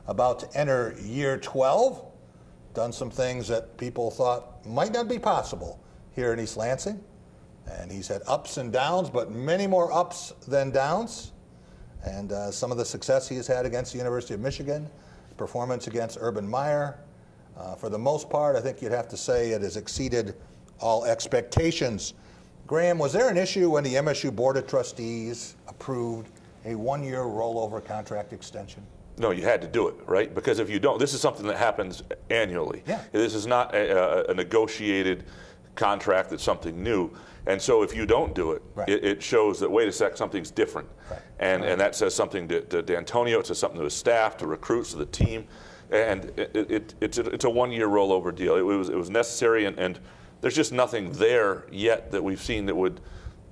about to enter year 12. Done some things that people thought might not be possible here in East Lansing. And he's had ups and downs, but many more ups than downs. And some of the success he has had against the University of Michigan, performance against Urban Meyer. For the most part, I think you'd have to say it has exceeded all expectations. Graham, was there an issue when the MSU Board of Trustees approved a one-year rollover contract extension? No, you had to do it, right? Because if you don't, this is something that happens annually. Yeah. This is not a negotiated contract, that's something new. And so if you don't do it, right, it shows that, wait a sec, something's different. Right. And that says something to D'Antonio, it says something to his staff, to recruits, to the team. And it's a one-year rollover deal. It was necessary, and there's just nothing there yet that we've seen that would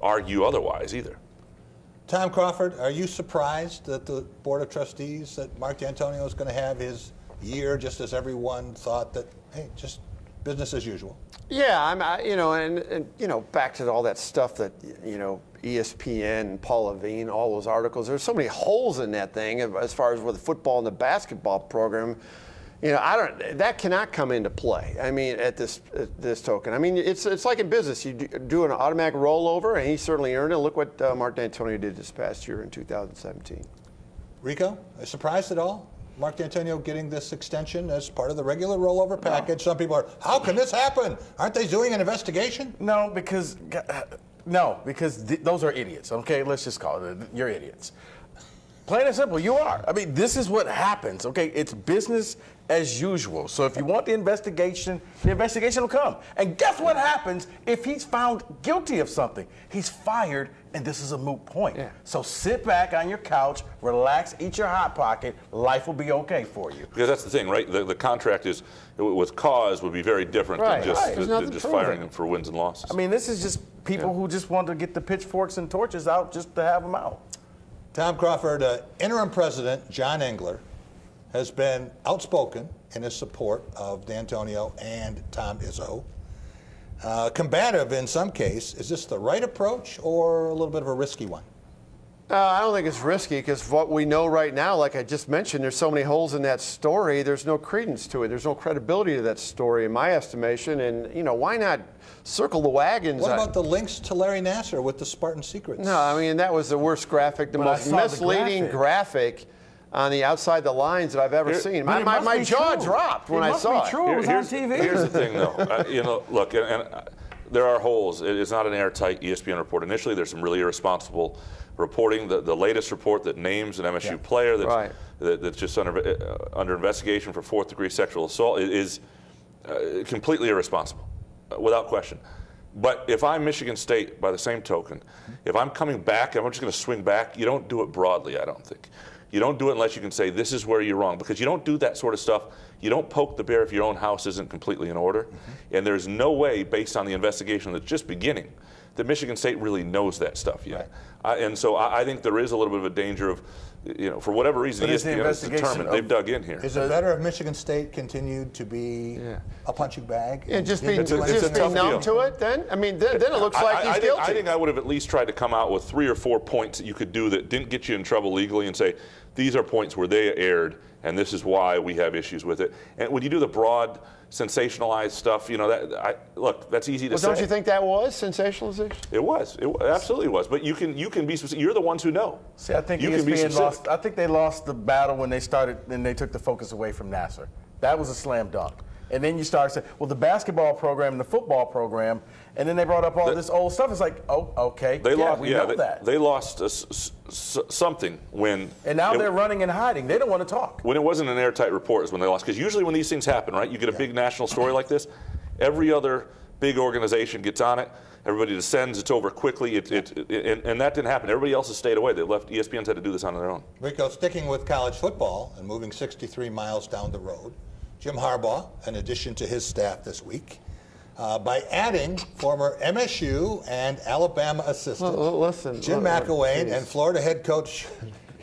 argue otherwise either. Tom Crawford, are you surprised that the Board of Trustees, that Mark D'Antonio is going to have his year just as everyone thought that, hey, just business as usual? Yeah, back to all that stuff that, ESPN and Paul Levine, all those articles, there's so many holes in that thing as far as with the football and the basketball program. That cannot come into play. I mean, at this token. I mean, it's like in business. You do an automatic rollover, and he certainly earned it. Look what Mark D'Antonio did this past year in 2017. Rico, are you surprised at all? Mark D'Antonio getting this extension as part of the regular rollover package. Some people are, how can this happen? Aren't they doing an investigation? No, because those are idiots. Okay, let's just call it. You're idiots. Plain and simple, you are. I mean, this is what happens, okay? It's business as usual. So if you want the investigation will come. And guess what happens if he's found guilty of something? He's fired, and this is a moot point. Yeah. So sit back on your couch, relax, eat your Hot Pocket. Life will be okay for you. Because that's the thing, right? The contract is, with cause, would be very different than just firing him for wins and losses. I mean, this is just people who just want to get the pitchforks and torches out just to have them out. Tom Crawford, interim president John Engler has been outspoken in his support of D'Antonio and Tom Izzo. Combative in some case. Is this the right approach or a little bit of a risky one? I don't think it's risky because what we know right now, like I just mentioned, there's so many holes in that story. There's no credence to it. There's no credibility to that story, in my estimation. And why not circle the wagons? What about the links to Larry Nassar with the Spartan Secrets? No, I mean that was the worst graphic, the most misleading graphic on the outside the lines that I've ever seen. My jaw dropped when I saw it. It was on TV. Here's the thing, though. Look, there are holes. It's not an airtight ESPN report. Initially, there's some really irresponsible reporting. The latest report that names an MSU player that's just under investigation for fourth-degree sexual assault is completely irresponsible, without question. But if I'm Michigan State, by the same token, if I'm coming back, I'm just going to swing back. You don't do it broadly, I don't think. You don't do it unless you can say this is where you're wrong, because you don't do that sort of stuff. You don't poke the bear if your own house isn't completely in order. And there's no way, based on the investigation that's just beginning, that Michigan State really knows that stuff yet. And so I think there is a little bit of a danger of, for whatever reason, ESPN is determined. They've dug in here. Is it better if Michigan State continued to be a punching bag? And just be numb to it then? I mean, then it looks like he's guilty. I think I would have at least tried to come out with 3 or 4 points that you could do that didn't get you in trouble legally and say, these are points where they erred, and this is why we have issues with it. And when you do the broad, sensationalized stuff, look, that's easy to say. Don't you think that was sensationalization? It was. It absolutely was. But you can be specific. You're the ones who know. See, I think ESPN lost. I think they lost the battle when they started and they took the focus away from Nassar. That was a slam dunk. And then you start saying, well, the basketball program and the football program, and then they brought up all this old stuff. It's like, oh, okay, we know that. They lost something when... And now they're running and hiding. They don't want to talk. When it wasn't an airtight report is when they lost. Because usually when these things happen, right, you get a big national story like this, every other big organization gets on it. Everybody descends. It's over quickly. And that didn't happen. Everybody else has stayed away. They left. ESPN's had to do this on their own. Rico, sticking with college football and moving 63 miles down the road, Jim Harbaugh, in addition to his staff this week, by adding former MSU and Alabama assistant Jim McElwain and Florida head coach.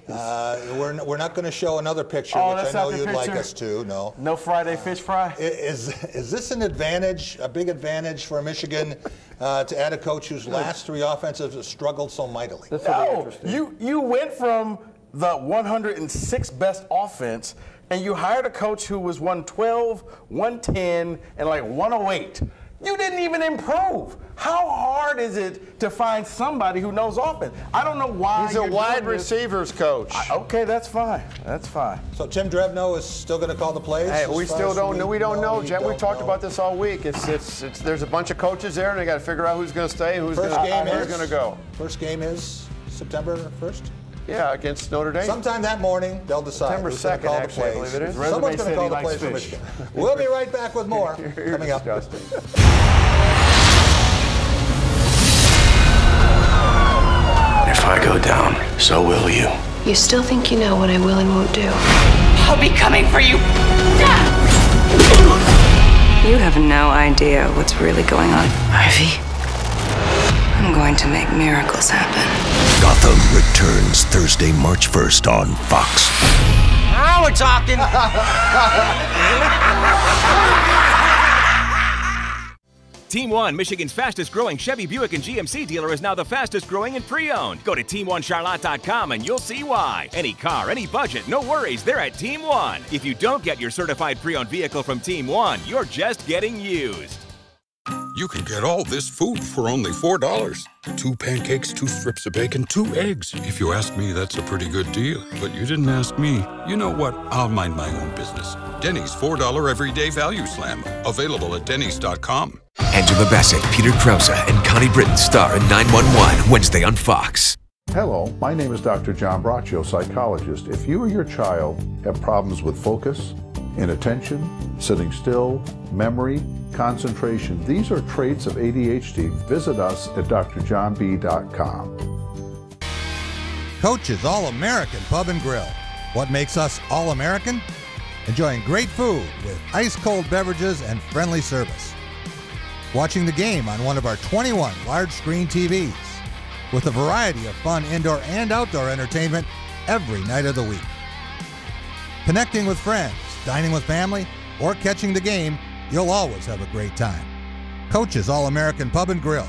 We're not going to show another picture, which I know you'd like us to. No Friday fish fry. Is this an advantage, a big advantage for Michigan to add a coach whose last 3 offenses have struggled so mightily. This will be interesting. You went from the 106th best offense, and you hired a coach who was 112, 110, and like 108. You didn't even improve. How hard is it to find somebody who knows offense? I don't know why. He's a wide receivers coach. Okay, that's fine. That's fine. So Tim Drevno is still going to call the plays? Hey, we still don't know. We don't know, Jen. We talked about this all week. There's a bunch of coaches there, and they got to figure out who's going to stay and who's going to go. First game is September 1st? Yeah, against Notre Dame. Sometime that morning, they'll decide September who's going to call the plays. I believe it is. Someone's going to call the plays for Michigan. We'll be right back with more coming up. If I go down, so will you. You still think you know what I will and won't do. I'll be coming for you. You have no idea what's really going on. Ivy, I'm going to make miracles happen. Gotham returns Thursday, March 1st on Fox. Now we're talking. Team One, Michigan's fastest growing Chevy, Buick, and GMC dealer, is now the fastest growing in pre-owned. Go to team1charlotte.com and you'll see why. Any car, any budget, no worries, they're at Team One. If you don't get your certified pre-owned vehicle from Team One, you're just getting used. You can get all this food for only $4. 2 pancakes, 2 strips of bacon, 2 eggs. If you ask me, that's a pretty good deal. But you didn't ask me. You know what? I'll mind my own business. Denny's $4 Everyday Value Slam. Available at dennys.com. Angela Bassett, Peter Krause, and Connie Britton star in 911 Wednesday on Fox. Hello, my name is Dr. John Braccio, psychologist. If you or your child have problems with focus, inattention, sitting still, memory, concentration, these are traits of ADHD. Visit us at drjohnb.com. Coach's All-American Pub and Grill. What makes us All-American? Enjoying great food with ice-cold beverages and friendly service. Watching the game on one of our 21 large-screen TVs. With a variety of fun indoor and outdoor entertainment every night of the week. Connecting with friends, dining with family, or catching the game, you'll always have a great time. Coach's All-American Pub and Grill.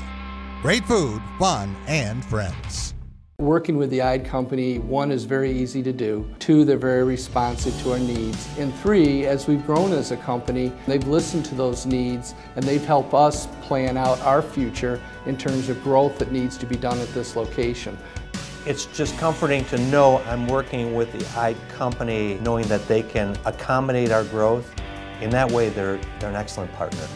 Great food, fun, and friends. Working with the IDE company, 1, is very easy to do. 2, they're very responsive to our needs. And 3, as we've grown as a company, they've listened to those needs and they've helped us plan out our future in terms of growth that needs to be done at this location. It's just comforting to know I'm working with the IDE company, knowing that they can accommodate our growth. In that way, they're an excellent partner.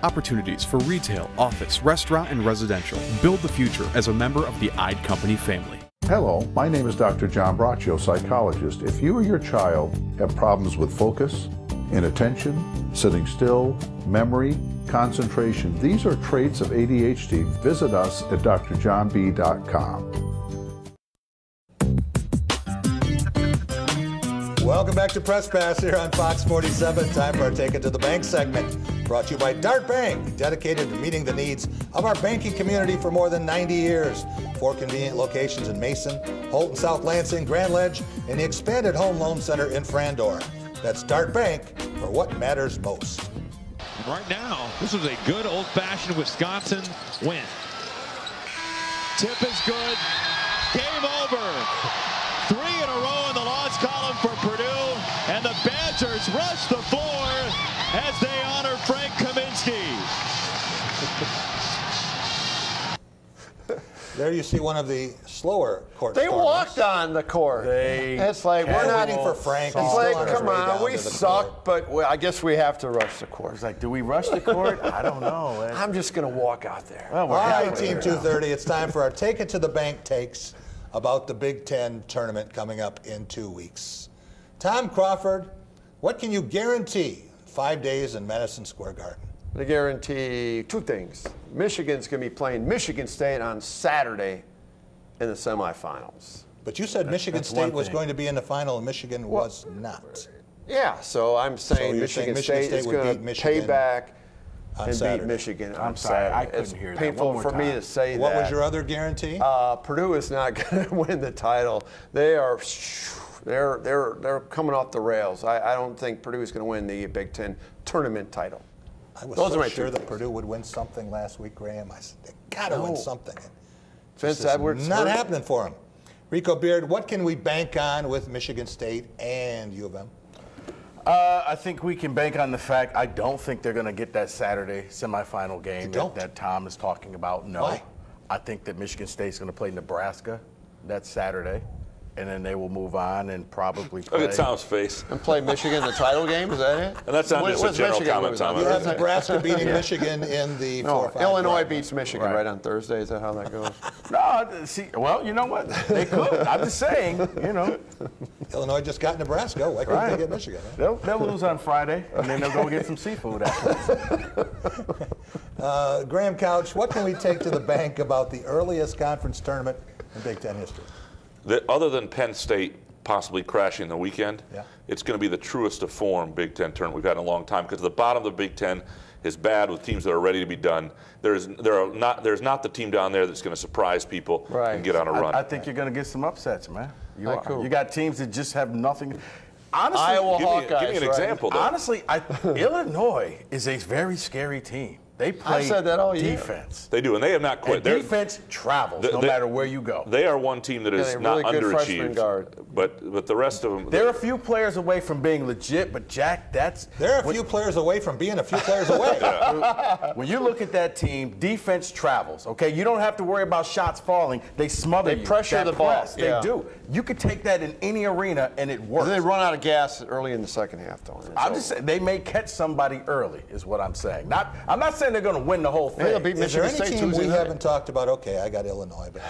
Opportunities for retail, office, restaurant, and residential. Build the future as a member of the IDE company family. Hello, my name is Dr. John Braccio, psychologist. If you or your child have problems with focus, inattention, sitting still, memory, concentration, these are traits of ADHD. Visit us at drjohnb.com. Welcome back to Press Pass here on Fox 47. Time for our Take It to the Bank segment. Brought to you by Dart Bank, dedicated to meeting the needs of our banking community for more than 90 years. 4 convenient locations in Mason, Holton, South Lansing, Grand Ledge, and the expanded Home Loan Center in Frandor. That's Dart Bank for what matters most. Right now, this is a good old-fashioned Wisconsin win. Tip is good. Game over. 3 in a row in the loss column for Purdue, and the Badgers rush the floor as they honor Frank Kaminsky. There you see one of the slower court They stormers. walked on the court. It's like, we're not waiting for Frank. It's like, come on, we suck, but I guess we have to rush the court. It's like, do we rush the court? I don't know. I'm just going to walk out there. Well, all right, Team 230, it's time for our Take It to the Bank takes about the Big Ten tournament coming up in 2 weeks. Tom Crawford, what can you guarantee 5 days in Madison Square Garden? I guarantee 2 things. Michigan's going to be playing Michigan State on Saturday in the semifinals. But you said Michigan State was going to be in the final and Michigan was not. Yeah, so I'm saying Michigan State is going to pay back and beat Michigan. I'm sorry, I couldn't hear that. It's painful for me to say that. What was your other guarantee? Purdue is not going to win the title. They're coming off the rails. I don't think Purdue is going to win the Big Ten tournament title. I was Those are so my sure two that things. Purdue would win something last week, Graham. I said, they got to win something. Vince This is Edwards not hurt. happening for him. Rico Beard, what can we bank on with Michigan State and U of M? I think we can bank on the fact I don't think they're going to get that Saturday semifinal game that Tom is talking about. No. Why? I think that Michigan State's going to play Nebraska that Saturday, and then they will move on and probably play. Look at Tom's face. And play Michigan in the title game, is that it? And that's not just a general comment, Tom. You have Nebraska beating Michigan in the 4 or 5. Illinois beats Michigan right on Thursday. Is that how that goes? No, see, well, you know what? They could. I'm just saying, Illinois just got Nebraska. Why couldn't they get Michigan? Huh? They'll lose on Friday, and then they'll go get some seafood after. Graham Couch, what can we take to the bank about the earliest conference tournament in Big Ten history? Other than Penn State possibly crashing the weekend, it's going to be the truest of form Big Ten tournament we've had in a long time, because the bottom of the Big Ten is bad with teams that are ready to be done. There's not the team down there that's going to surprise people and get on a run. I think you're going to get some upsets, man. You are. Cool. You got teams that just have nothing. Honestly, Iowa give me Hawkeyes, an example, though. Honestly, Illinois is a very scary team. They play I've said that all year. defense. They do, and they have not quit. And defense travels no matter where you go. They are one team that is not really good freshman underachieved. guard. But the rest of them. They're a few players away from being legit, but Jack, They're a few players away from being a few players away. When you look at that team, defense travels, okay? You don't have to worry about shots falling. They smother you. They pressure That the ball. press, They do. You could take that in any arena, and it works. They run out of gas early in the second half, though. I'm just saying they may catch somebody early, is what I'm saying. I'm not saying they're going to win the whole thing. Is there any team we haven't talked about? Okay, I got Illinois, but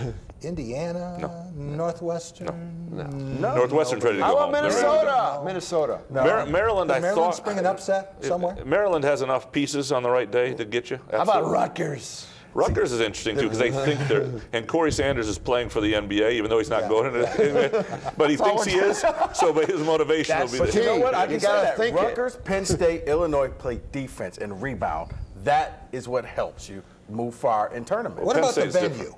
Indiana, Northwestern? No. Northwestern's ready to go home. Minnesota. Maryland, Did Maryland spring an upset somewhere? Maryland has enough pieces on the right day to get you. How about Rutgers? Rutgers is interesting, too, because they think they're – and Corey Sanders is playing for the NBA, even though he's not going to – but he thinks he is, so his motivation will be there. But you know what? I can say that. Rutgers, Penn State, Illinois play defense and rebound. That is what helps you move far in tournaments. What about the venue?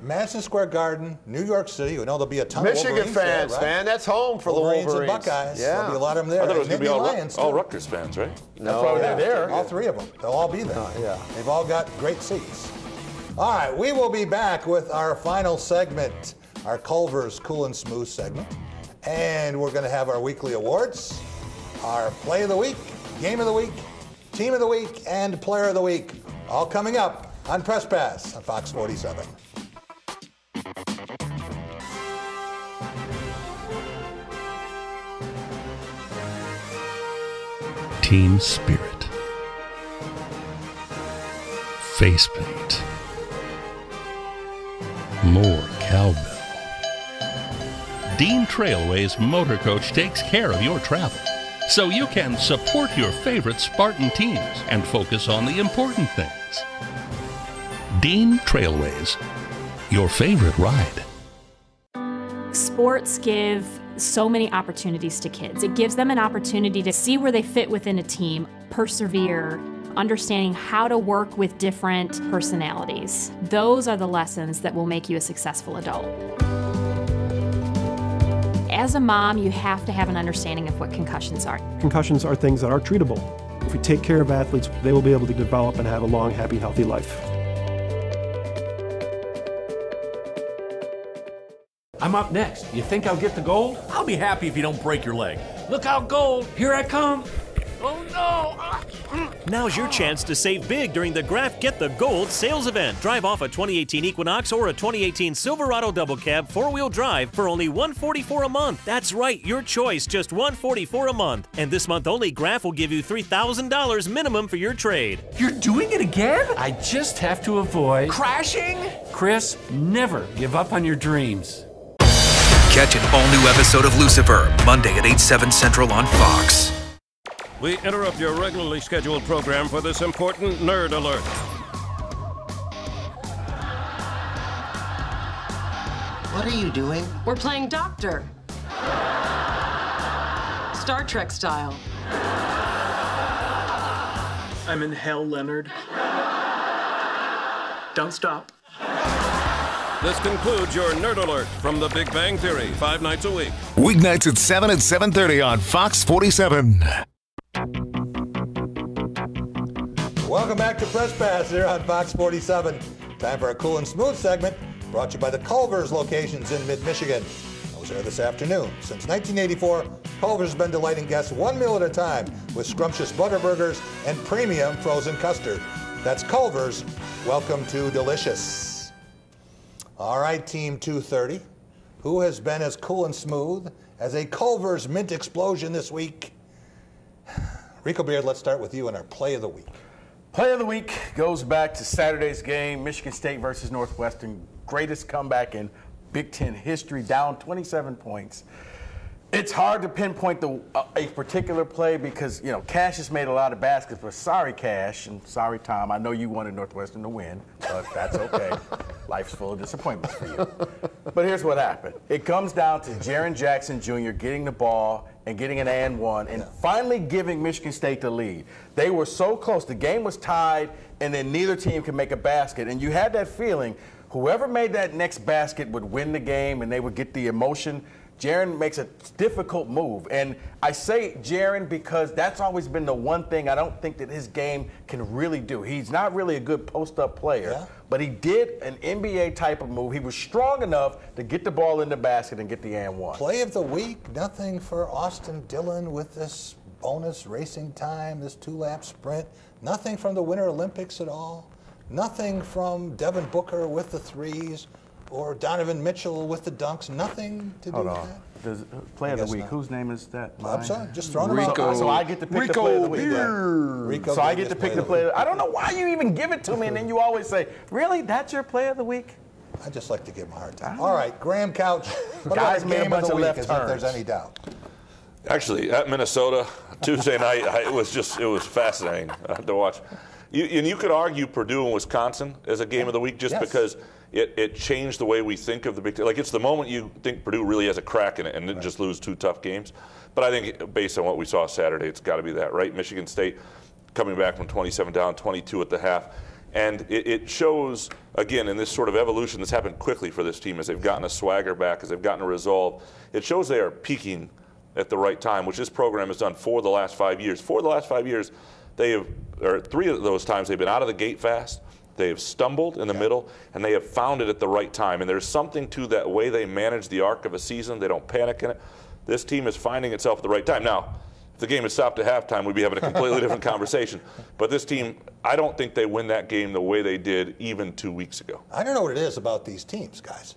Madison Square Garden, New York City. You know there'll be a ton Michigan of Wolverines fans, there, right? man. That's home for Wolverines the Wolverines. and Buckeyes. Yeah. There'll be a lot of them there. I thought it was going to be Lions, all Rutgers fans, right? No, they're there. All three of them. They'll all be there. They've all got great seats. All right, we will be back with our final segment, our Culver's Cool and Smooth segment. And we're going to have our weekly awards, our Play of the Week, Game of the Week, Team of the Week, and Player of the Week. All coming up on Press Pass on Fox 47. Team spirit. Face paint. More cowbell. Dean Trailway's Motor Coach takes care of your travel, so you can support your favorite Spartan teams and focus on the important things. Dean Trailways, your favorite ride. Sports give so many opportunities to kids. It gives them an opportunity to see where they fit within a team, persevere, understanding how to work with different personalities. Those are the lessons that will make you a successful adult. As a mom, you have to have an understanding of what concussions are. Concussions are things that are treatable. If we take care of athletes, they will be able to develop and have a long, happy, healthy life. I'm up next. You think I'll get the gold? I'll be happy if you don't break your leg. Look out, gold! Here I come! Oh no! Now's your chance to save big during the Graf Get the Gold sales event. Drive off a 2018 Equinox or a 2018 Silverado Double Cab 4-wheel drive for only $144 a month. That's right, your choice, just $144 a month. And this month only, Graf will give you $3,000 minimum for your trade. You're doing it again? I just have to avoid crashing. Chris, never give up on your dreams. Catch an all-new episode of Lucifer, Monday at 8, 7 Central on Fox. We interrupt your regularly scheduled program for this important nerd alert. What are you doing? We're playing Doctor. Star Trek style. I'm in hell, Leonard. Don't stop. This concludes your nerd alert from The Big Bang Theory, 5 nights a week. Weeknights at 7 and 7:30 on Fox 47. Welcome back to Press Pass here on Fox 47. Time for a cool and smooth segment brought to you by the Culver's locations in mid-Michigan. Those are this afternoon. Since 1984, Culver's has been delighting guests one meal at a time with scrumptious butter burgers and premium frozen custard. That's Culver's. Welcome to delicious. All right, Team 230. Who has been as cool and smooth as a Culver's mint explosion this week? Rico Beard, let's start with you in our play of the week. Play of the week goes back to Saturday's game, Michigan State versus Northwestern. Greatest comeback in Big Ten history, down 27 points. It's hard to pinpoint a particular play because, you know, Cash has made a lot of baskets, but sorry, Cash, and sorry, Tom. I know you wanted Northwestern to win, but that's okay. Life's full of disappointments for you. But here's what happened. It comes down to Jaren Jackson Jr. getting the ball and getting an and one and finally giving Michigan State the lead. They were so close. The game was tied, and then neither team could make a basket. And you had that feeling whoever made that next basket would win the game, and they would get the emotion. Jaren makes a difficult move. And I say Jaren because that's always been the one thing I don't think that his game can really do. He's not really a good post-up player, but he did an NBA type of move. He was strong enough to get the ball in the basket and get the and one. Play of the week, nothing for Austin Dillon with this bonus racing time, this 2-lap sprint. Nothing from the Winter Olympics at all. Nothing from Devin Booker with the threes. Or Donovan Mitchell with the dunks, nothing to do with that? Does play of the week, whose name is that? I'm sorry, just throwing them out. So I get to pick the play of the week. So I get to pick the play. I don't know why you even give it to me, and then you always say, really, that's your play of the week? I just like to give him a hard time. All right, Graham Couch, what Guys about made a game bunch of the of week, left as if there's turns. any doubt? Actually, at Minnesota, Tuesday night, it was fascinating to watch. You could argue Purdue and Wisconsin as a game of the week just because it changed the way we think of the Big Ten. Like, it's the moment you think Purdue really has a crack in it and didn't just lose 2 tough games. But I think based on what we saw Saturday, it's got to be that, right? Michigan State coming back from 27 down, 22 at the half. And it shows, again, in this sort of evolution that's happened quickly for this team as they've gotten a swagger back, as they've gotten a resolve. It shows they are peaking at the right time, which this program has done for the last 5 years. For the last 5 years, they have, or 3 of those times, they've been out of the gate fast. They have stumbled in the middle, and they have found it at the right time. And there's something to that way they manage the arc of a season. They don't panic in it. This team is finding itself at the right time. Now, if the game had stopped at halftime, we'd be having a completely different conversation. But this team, I don't think they win that game the way they did even 2 weeks ago. I don't know what it is about these teams, guys.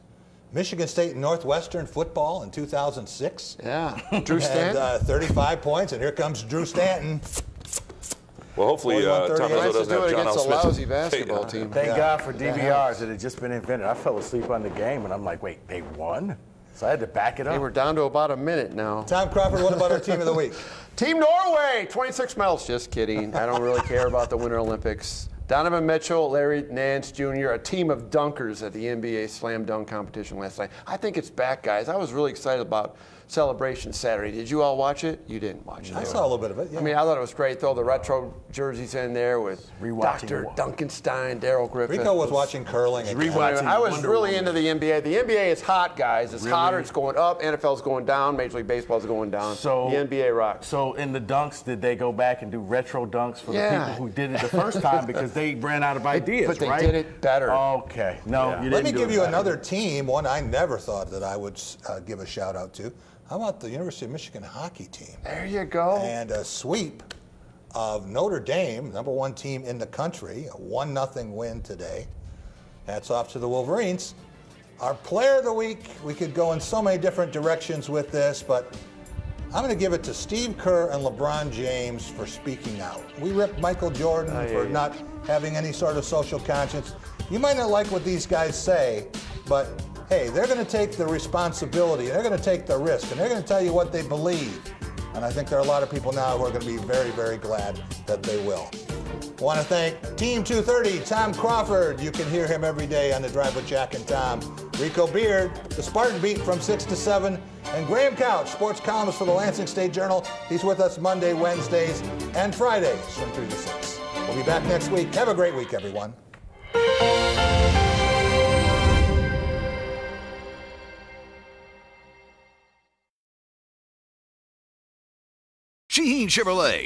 Michigan State and Northwestern football in 2006. Yeah, Drew Stanton. And 35 points, and here comes Drew Stanton. Well, hopefully, Tom Izzo doesn't have John L. Smith. a lousy basketball team. Thank God for DVRs that had just been invented. I fell asleep on the game, and I'm like, wait, they won? So I had to back it up. Hey, we're down to about a minute now. Tom Crawford, what about our team of the week? Team Norway, 26 medals. Just kidding. I don't really care about the Winter Olympics. Donovan Mitchell, Larry Nance Jr., a team of dunkers at the NBA Slam Dunk competition last night. I think it's back, guys. I was really excited about Celebration Saturday. Did you all watch it? You didn't watch it. I saw a little bit of it, yeah. I mean, I thought it was great. Throw the retro jerseys in there with Dr. Duncanstein, Daryl Griffith. Rico was watching curling. I was really into the NBA. The NBA is hot, guys. It's hotter. It's going up. NFL's going down. Major League Baseball's going down. So the NBA rocks. So in the dunks, did they go back and do retro dunks for the people who did it the first time because they ran out of ideas, But they right? did it better. Okay. No, you didn't. Let me do give it you better. another team, one I never thought that I would give a shout out to. How about the University of Michigan hockey team? There you go. And a sweep of Notre Dame, #1 team in the country, a 1-0 win today. Hats off to the Wolverines. Our player of the week, we could go in so many different directions with this, but I'm going to give it to Steve Kerr and LeBron James for speaking out. We ripped Michael Jordan for not having any sort of social conscience. You might not like what these guys say, but hey, they're going to take the responsibility, they're going to take the risk, and they're going to tell you what they believe. And I think there are a lot of people now who are going to be very, very glad that they will. I want to thank Team 230, Tom Crawford. You can hear him every day on The Drive with Jack and Tom. Rico Beard, the Spartan Beat from 6 to 7. And Graham Couch, sports columnist for the Lansing State Journal. He's with us Monday, Wednesdays, and Fridays from 3 to 6. We'll be back next week. Have a great week, everyone. Shaheen Chevrolet,